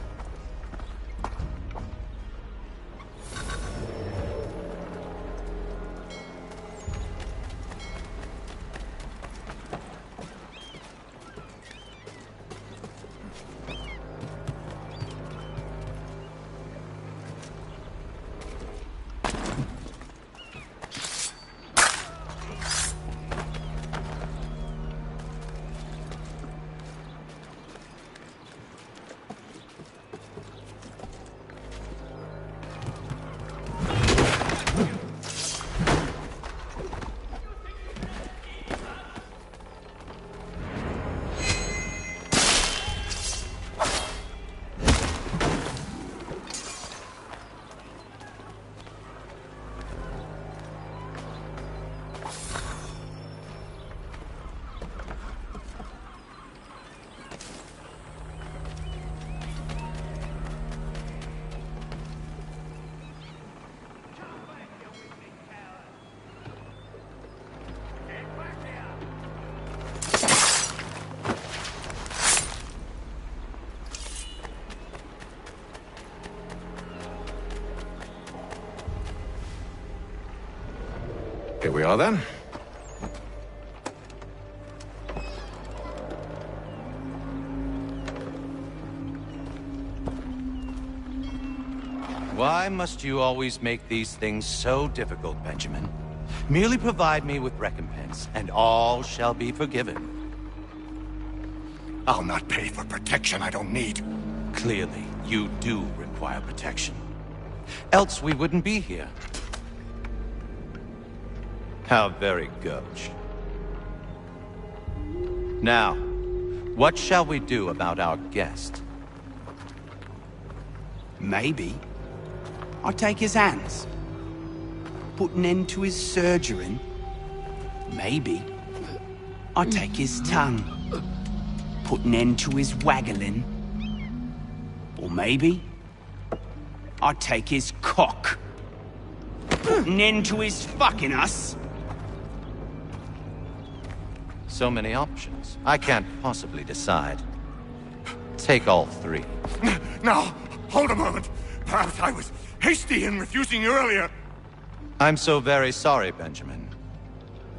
Here we are then. Why must you always make these things so difficult, Benjamin? Merely provide me with recompense, and all shall be forgiven. I'll not pay for protection I don't need. Clearly, you do require protection. Else we wouldn't be here. How very gauche. Now, what shall we do about our guest? Maybe I'll take his hands. Put an end to his surgering. Maybe I'll take his tongue. Put an end to his waggling. Or maybe I'll take his cock. Put an end to his fucking us. So many options. I can't possibly decide. Take all three. Now, hold a moment. Perhaps I was hasty in refusing you earlier. I'm so very sorry, Benjamin.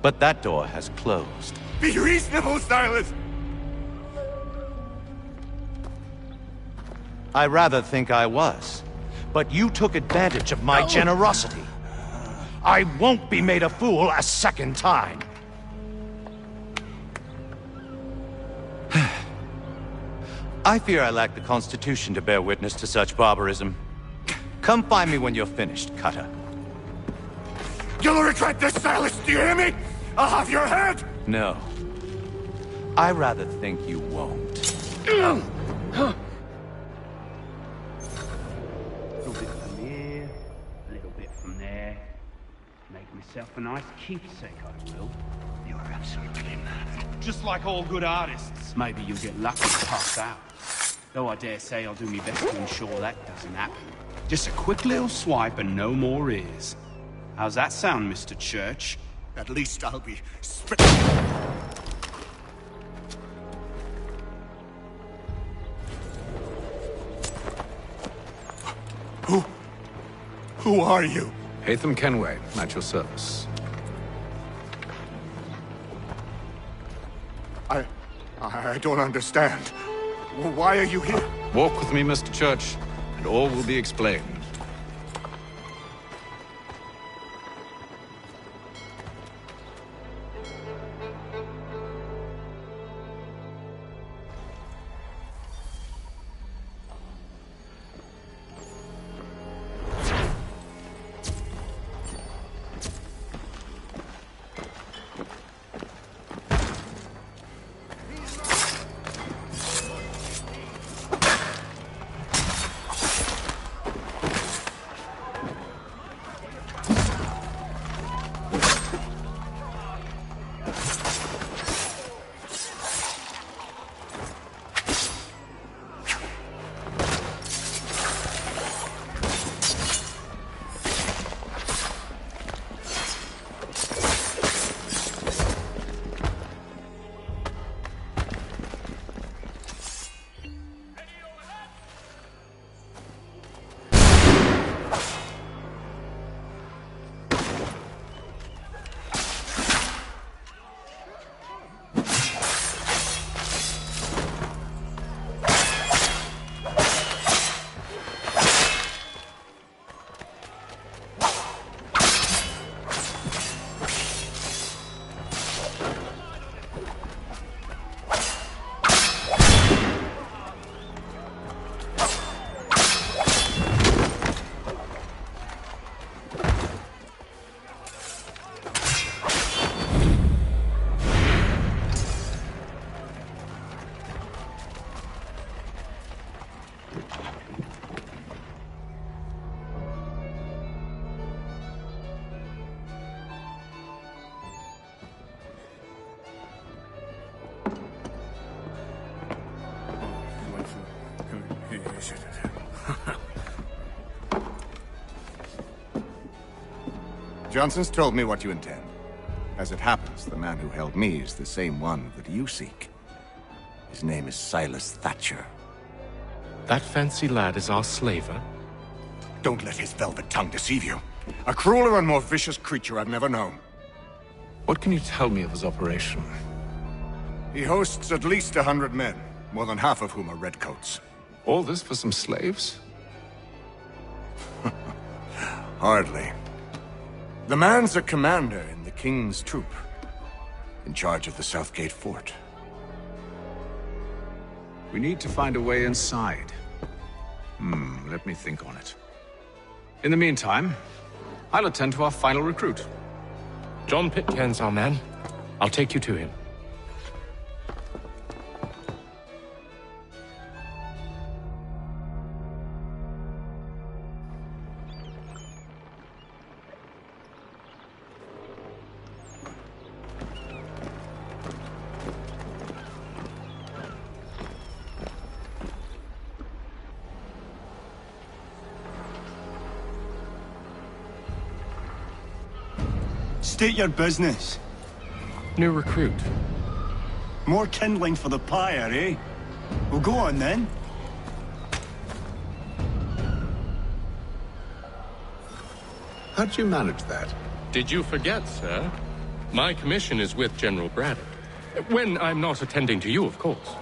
But that door has closed. Be reasonable, Silas! I rather think I was. But you took advantage of my generosity. I won't be made a fool a second time. I fear I lack the constitution to bear witness to such barbarism. Come find me when you're finished, Cutter. You'll regret this, Silas, do you hear me? I'll have your head! No. I rather think you won't. A little bit from here, a little bit from there. Make myself a nice keepsake, I will. You're absolutely mad. Just like all good artists. Maybe you'll get lucky to pass out. Though I dare say I'll do my best to ensure that doesn't happen. Just a quick little swipe and no more ears. How's that sound, Mr. Church? At least I'll be Who are you? Hatham Kenway, at your service. I don't understand. Why are you here? Walk with me, Mr. Church, and all will be explained. Johnson's told me what you intend. As it happens, the man who held me is the same one that you seek. His name is Silas Thatcher. That fancy lad is our slaver? Don't let his velvet tongue deceive you. A crueler and more vicious creature I've never known. What can you tell me of his operation? He hosts at least 100 men, more than half of whom are redcoats. All this for some slaves? Hardly. The man's a commander in the King's troop, in charge of the Southgate Fort. We need to find a way inside. Let me think on it. In the meantime, I'll attend to our final recruit. John Pitcairn's our man. I'll take you to him. State your business. New recruit. More kindling for the pyre, eh? Well, go on then. How did you manage that? Did you forget, sir? My commission is with General Braddock. When I'm not attending to you, of course.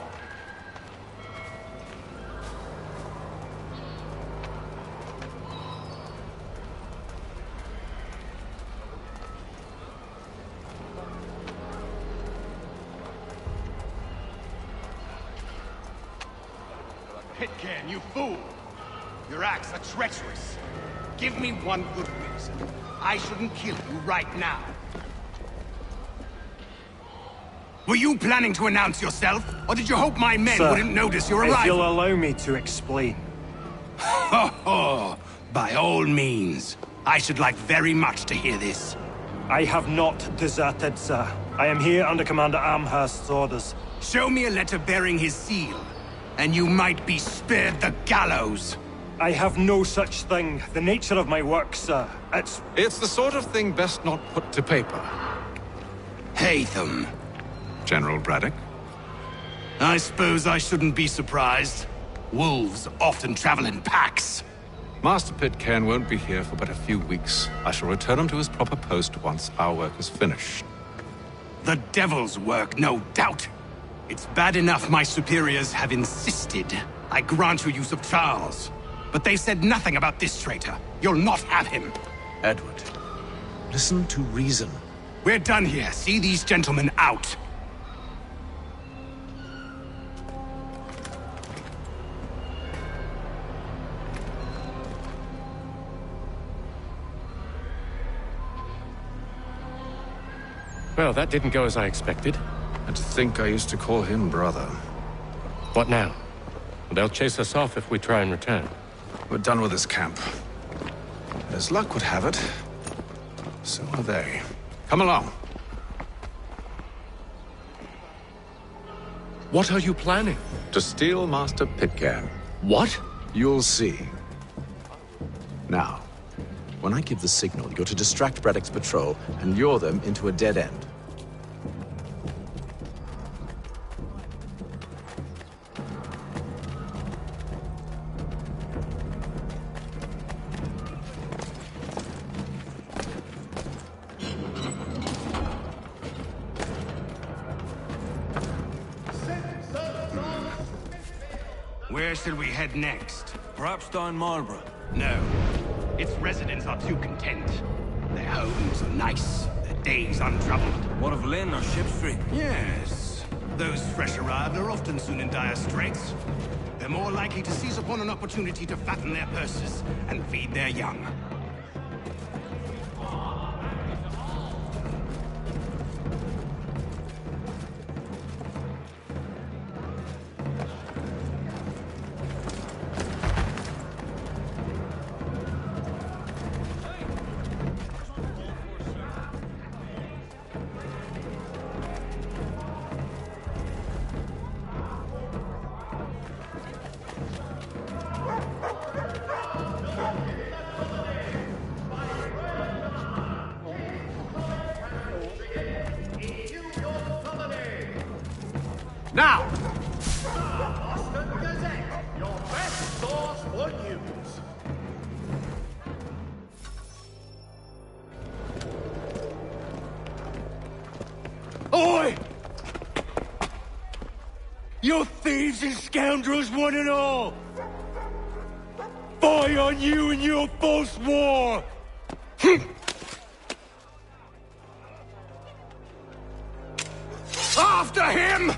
Pitcairn, you fool! Your acts are treacherous. Give me one good reason. I shouldn't kill you right now. Were you planning to announce yourself, or did you hope my men wouldn't notice your arrival? If you'll allow me to explain. Ho ho! By all means. I should like very much to hear this. I have not deserted, sir. I am here under Commander Amherst's orders. Show me a letter bearing his seal, and you might be spared the gallows. I have no such thing. The nature of my work, sir, It's the sort of thing best not put to paper. Haytham. General Braddock? I suppose I shouldn't be surprised. Wolves often travel in packs. Master Pitcairn won't be here for but a few weeks. I shall return him to his proper post once our work is finished. The devil's work, no doubt. It's bad enough my superiors have insisted I grant you use of Charles. But they said nothing about this traitor. You'll not have him. Edward, listen to reason. We're done here. See these gentlemen out. Well, that didn't go as I expected. And to think I used to call him brother. What now? They'll chase us off if we try and return. We're done with this camp. As luck would have it, so are they. Come along. What are you planning? To steal Master Pitcairn. What? You'll see. Now, when I give the signal, you're to distract Braddock's patrol and lure them into a dead end. Where should we head next? Perhaps down Marlborough. No. Its residents are too content. Their homes are nice, their days untroubled. What of Lynn or Ship Street? Yes. Those fresh arrived are often soon in dire straits. They're more likely to seize upon an opportunity to fatten their purses and feed their young. and scoundrels, one and all! Fie on you and your false war! After him!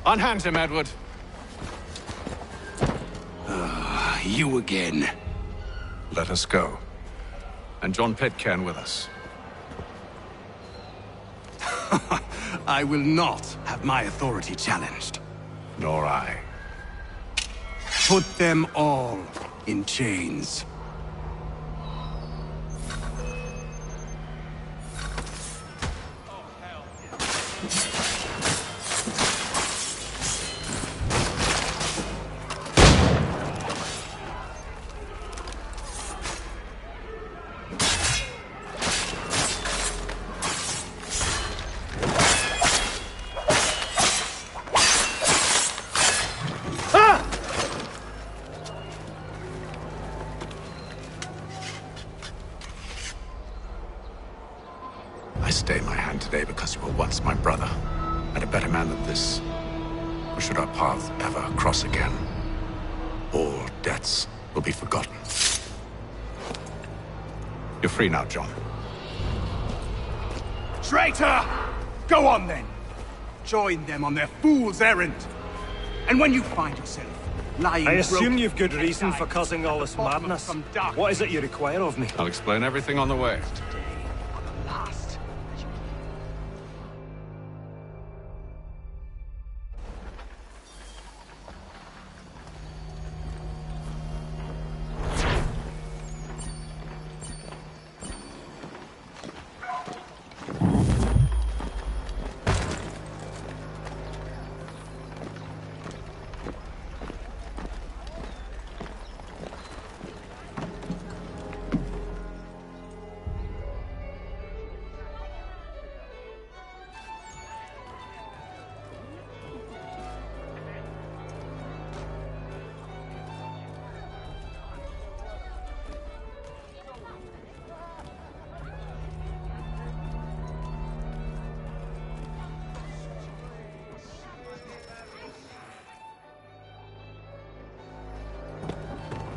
Unhand him, Edward. You again. Let us go. And John Pitcairn with us. I will not have my authority challenged. Nor I. Put them all in chains. I stay my hand today because you were once my brother, and a better man than this. Or should our paths ever cross again, all debts will be forgotten. You're free now, John. Traitor! Go on then. Join them on their fool's errand. And when you find yourself lying I assume broken, you've good reason for causing all this madness. What is it you require of me? I'll explain everything on the way.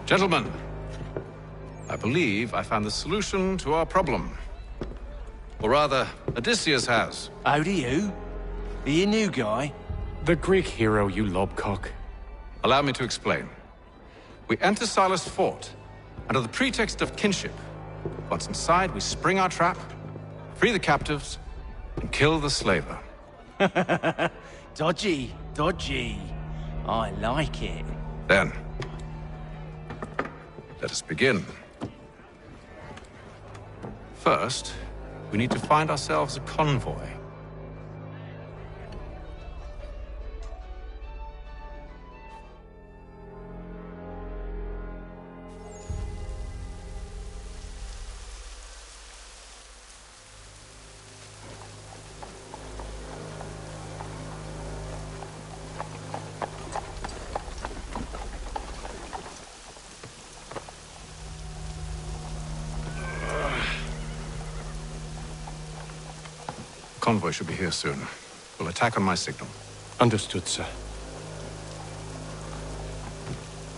Gentlemen, I believe I found the solution to our problem. Or rather, Odysseus has. How do you? Are you a new guy? The Greek hero, you lobcock. Allow me to explain. We enter Silas' fort, under the pretext of kinship. Once inside, we spring our trap, free the captives, and kill the slaver. Dodgy, dodgy. I like it. Then, let us begin. First, we need to find ourselves a convoy. Convoy should be here soon. We'll attack on my signal. Understood, sir.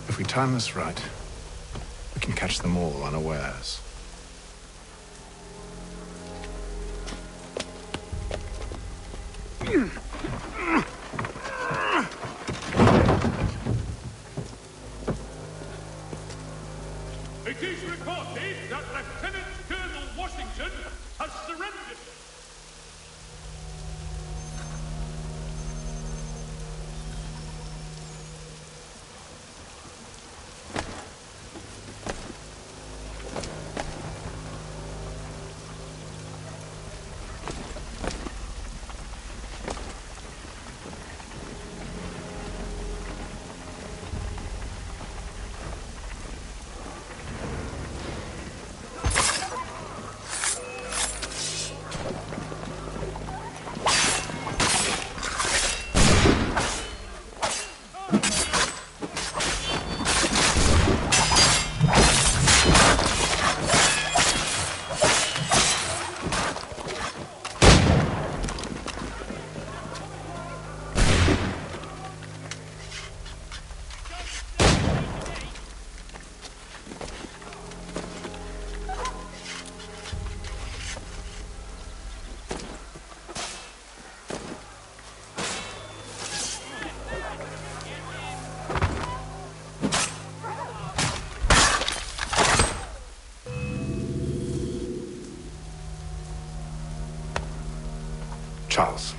If we time this right, we can catch them all unawares. It is reported that Lieutenant Colonel Washington has surrendered. Charles,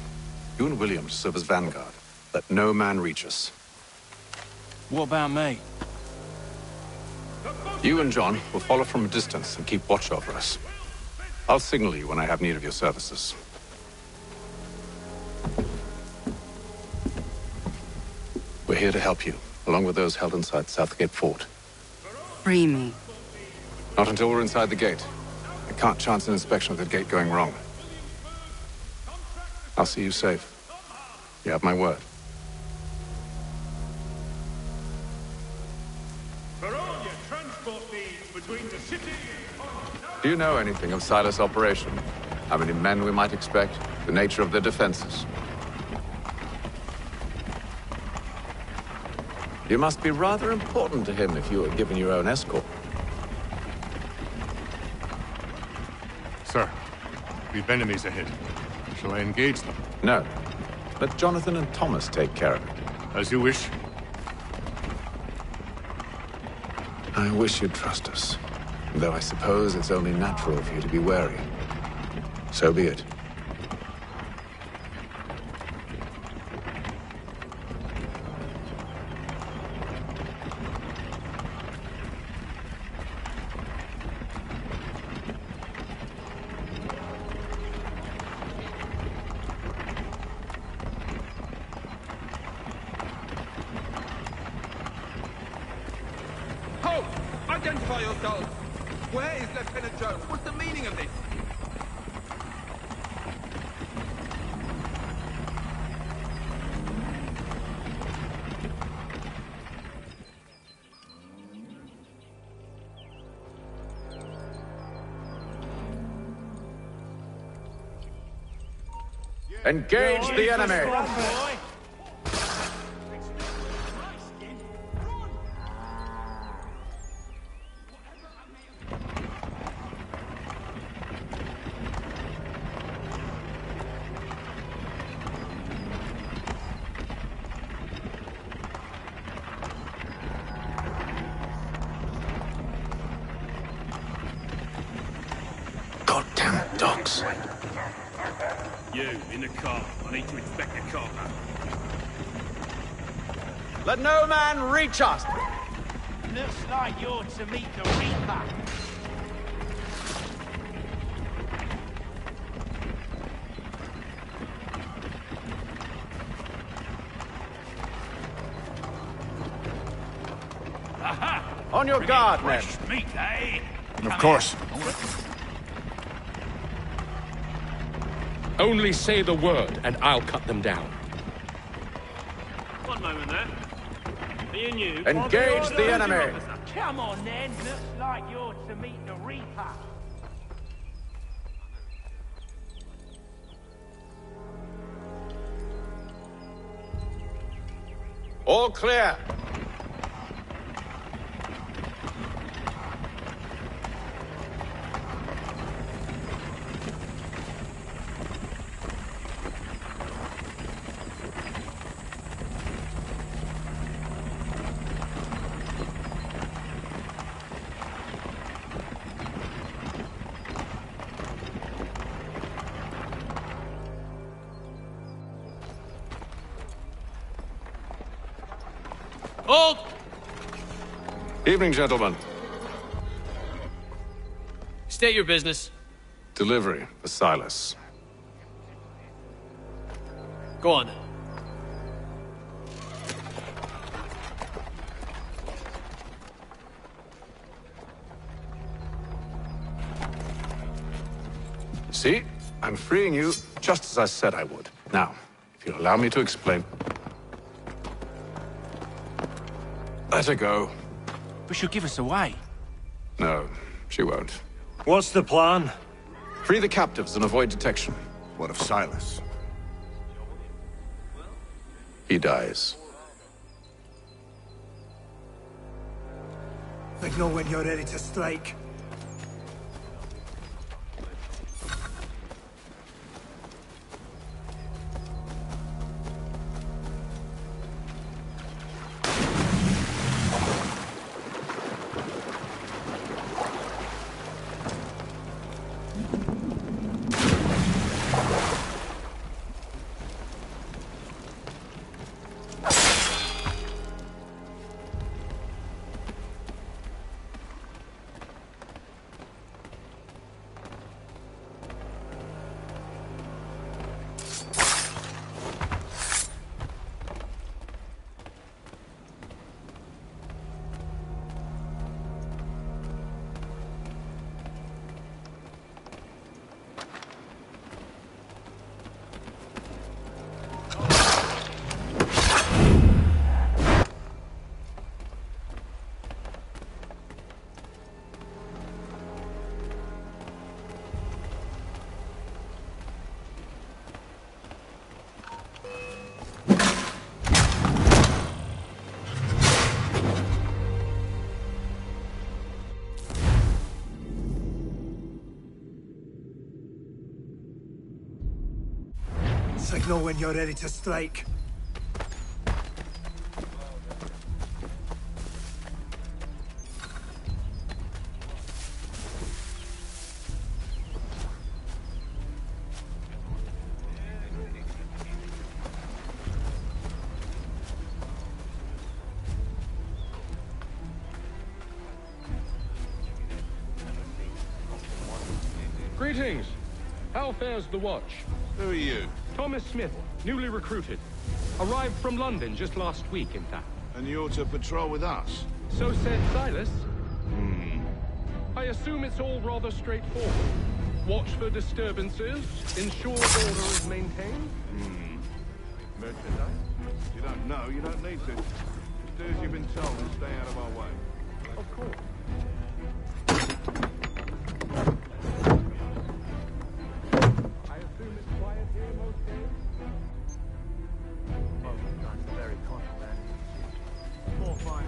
you and William serve as vanguard. Let no man reach us. What about me? You and John will follow from a distance and keep watch over us. I'll signal you when I have need of your services. We're here to help you, along with those held inside Southgate Fort. Free me. Not until we're inside the gate. I can't chance an inspection of the gate going wrong. I'll see you safe. You have my word. Do you know anything of Silas' operation? How many men we might expect? The nature of their defenses? You must be rather important to him if you were given your own escort. Sir, we've enemies ahead. Shall I engage them? No. Let Jonathan and Thomas take care of it. As you wish. I wish you'd trust us. Though I suppose it's only natural for you to be wary. So be it. Halt! Identify yourselves! Where is Lieutenant Jones? What's the meaning of this? Engage the enemy! Goddamn dogs. You, in the car. I need to inspect the cargo. Let no man reach us! Looks like you're to meet the Reaper. Aha! On your guard, men! Fresh meat, eh? Of course. Only say the word, and I'll cut them down. One moment there. Me and you. Engage the enemy! Come on, then. Looks like you're to meet the Reaper. All clear. Hold! Evening, gentlemen. State your business. Delivery for Silas. Go on. See? I'm freeing you just as I said I would. Now, if you'll allow me to explain. Let her go. But she'll give us away. No, she won't. What's the plan? Free the captives and avoid detection. What of Silas? He dies. Signal when you're ready to strike. know when you're ready to strike. Greetings. How fares the watch? Who are you? Thomas Smith, newly recruited. Arrived from London just last week, in fact. And you're to patrol with us? So said Silas. Hmm. I assume it's all rather straightforward. Watch for disturbances, ensure order is maintained. Merchandise? You don't know, you don't need to. Just do as you've been told and stay out of our way. Of course. I assume it's quiet here most days? Most of the time, it's very contraband. More fine.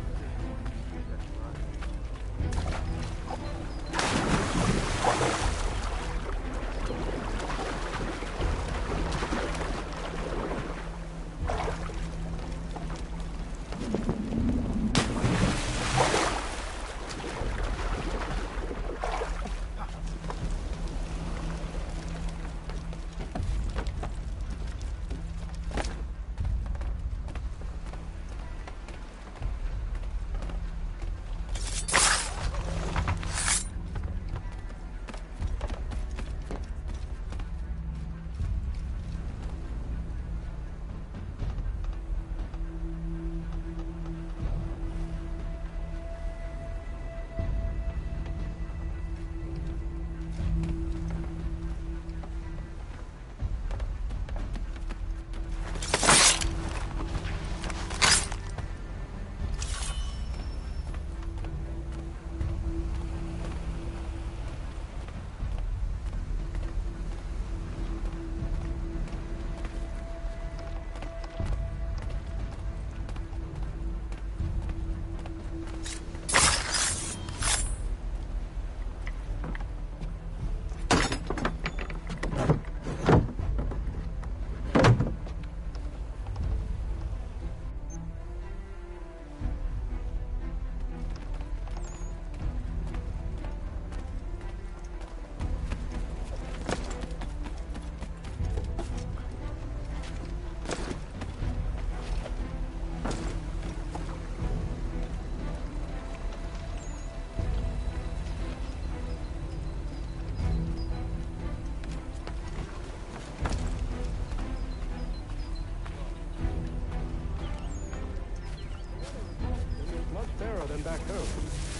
Back home.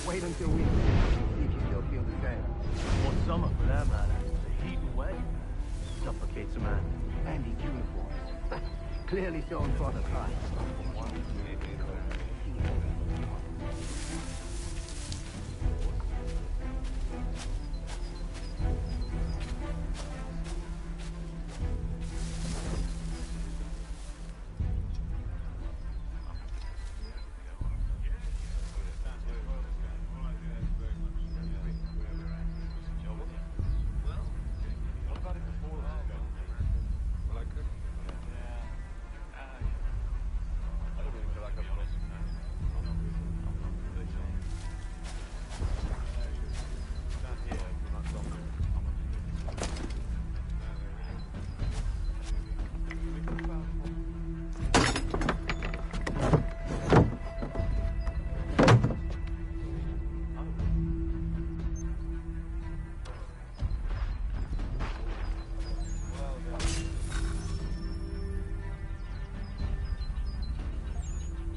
Wait until we see if you still feel the same. Or summer, for that matter. The heat and wet suffocates a man. And his uniforms. Clearly showing for the price.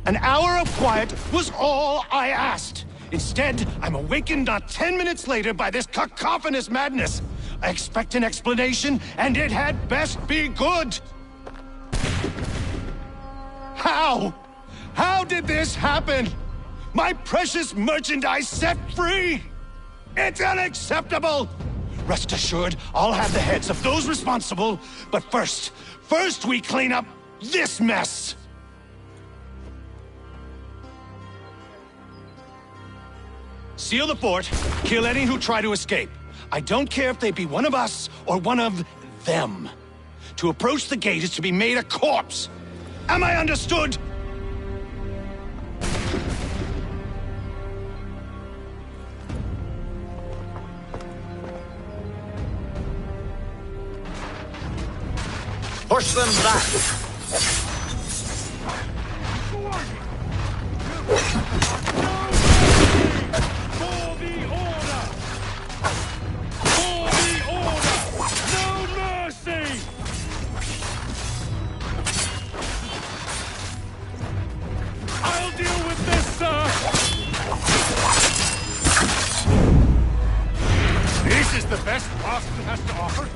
An hour of quiet was all I asked. Instead, I'm awakened not 10 minutes later by this cacophonous madness. I expect an explanation, and it had best be good. How? How did this happen? My precious merchandise set free? It's unacceptable! Rest assured, I'll have the heads of those responsible, but first we clean up this mess! Seal the fort, kill any who try to escape. I don't care if they be one of us or one of them. To approach the gate is to be made a corpse. Am I understood? Push them back! For the order! For the order! No mercy! I'll deal with this, sir! This is the best Boston has to offer?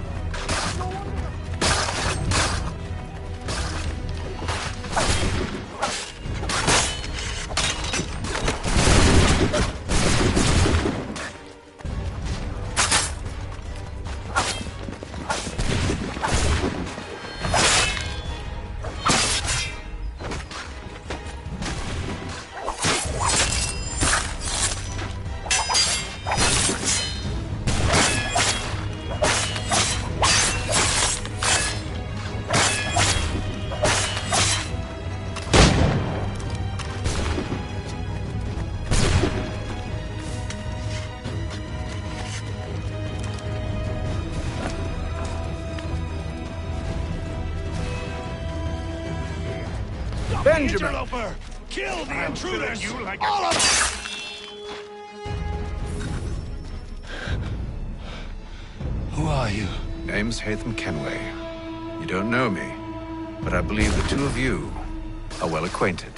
Benjamin! Interloper! Kill the intruders! You like all of them! Who are you? Name's Hatham Kenway. You don't know me, but I believe the two of you are well acquainted.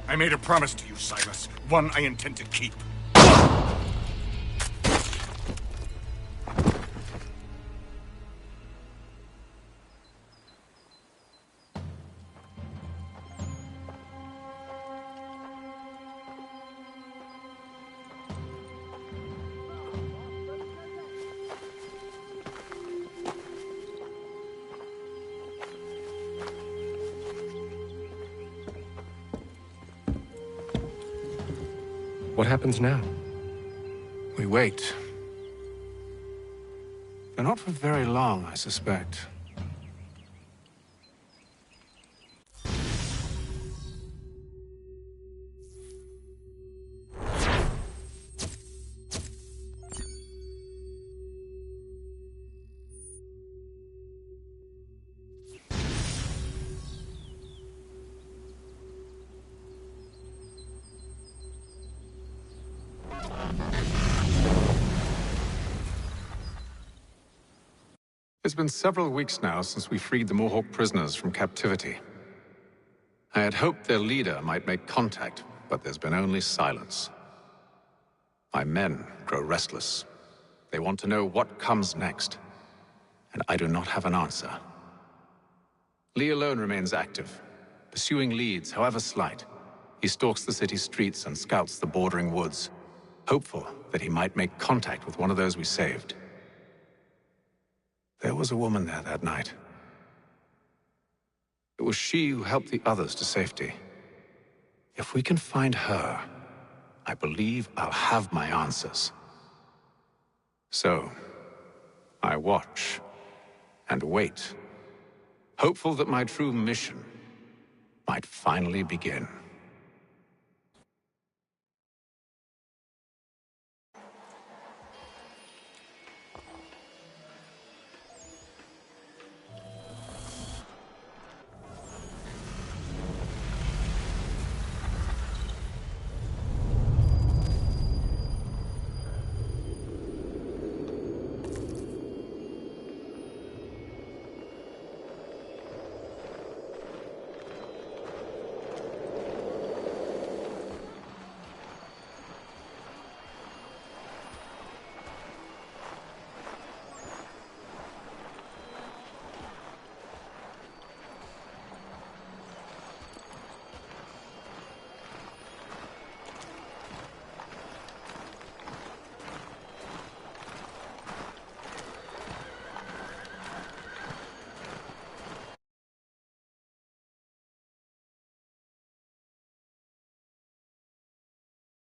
I made a promise to you, Silas. One I intend to keep. What happens now? We wait. But not for very long, I suspect. It's been several weeks now since we freed the Mohawk prisoners from captivity. I had hoped their leader might make contact, but there's been only silence. My men grow restless. They want to know what comes next, and I do not have an answer. Lee alone remains active, pursuing leads, however slight. He stalks the city streets and scouts the bordering woods, hopeful that he might make contact with one of those we saved. There was a woman there that night. It was she who helped the others to safety. If we can find her, I believe I'll have my answers. So, I watch and wait, hopeful that my true mission might finally begin.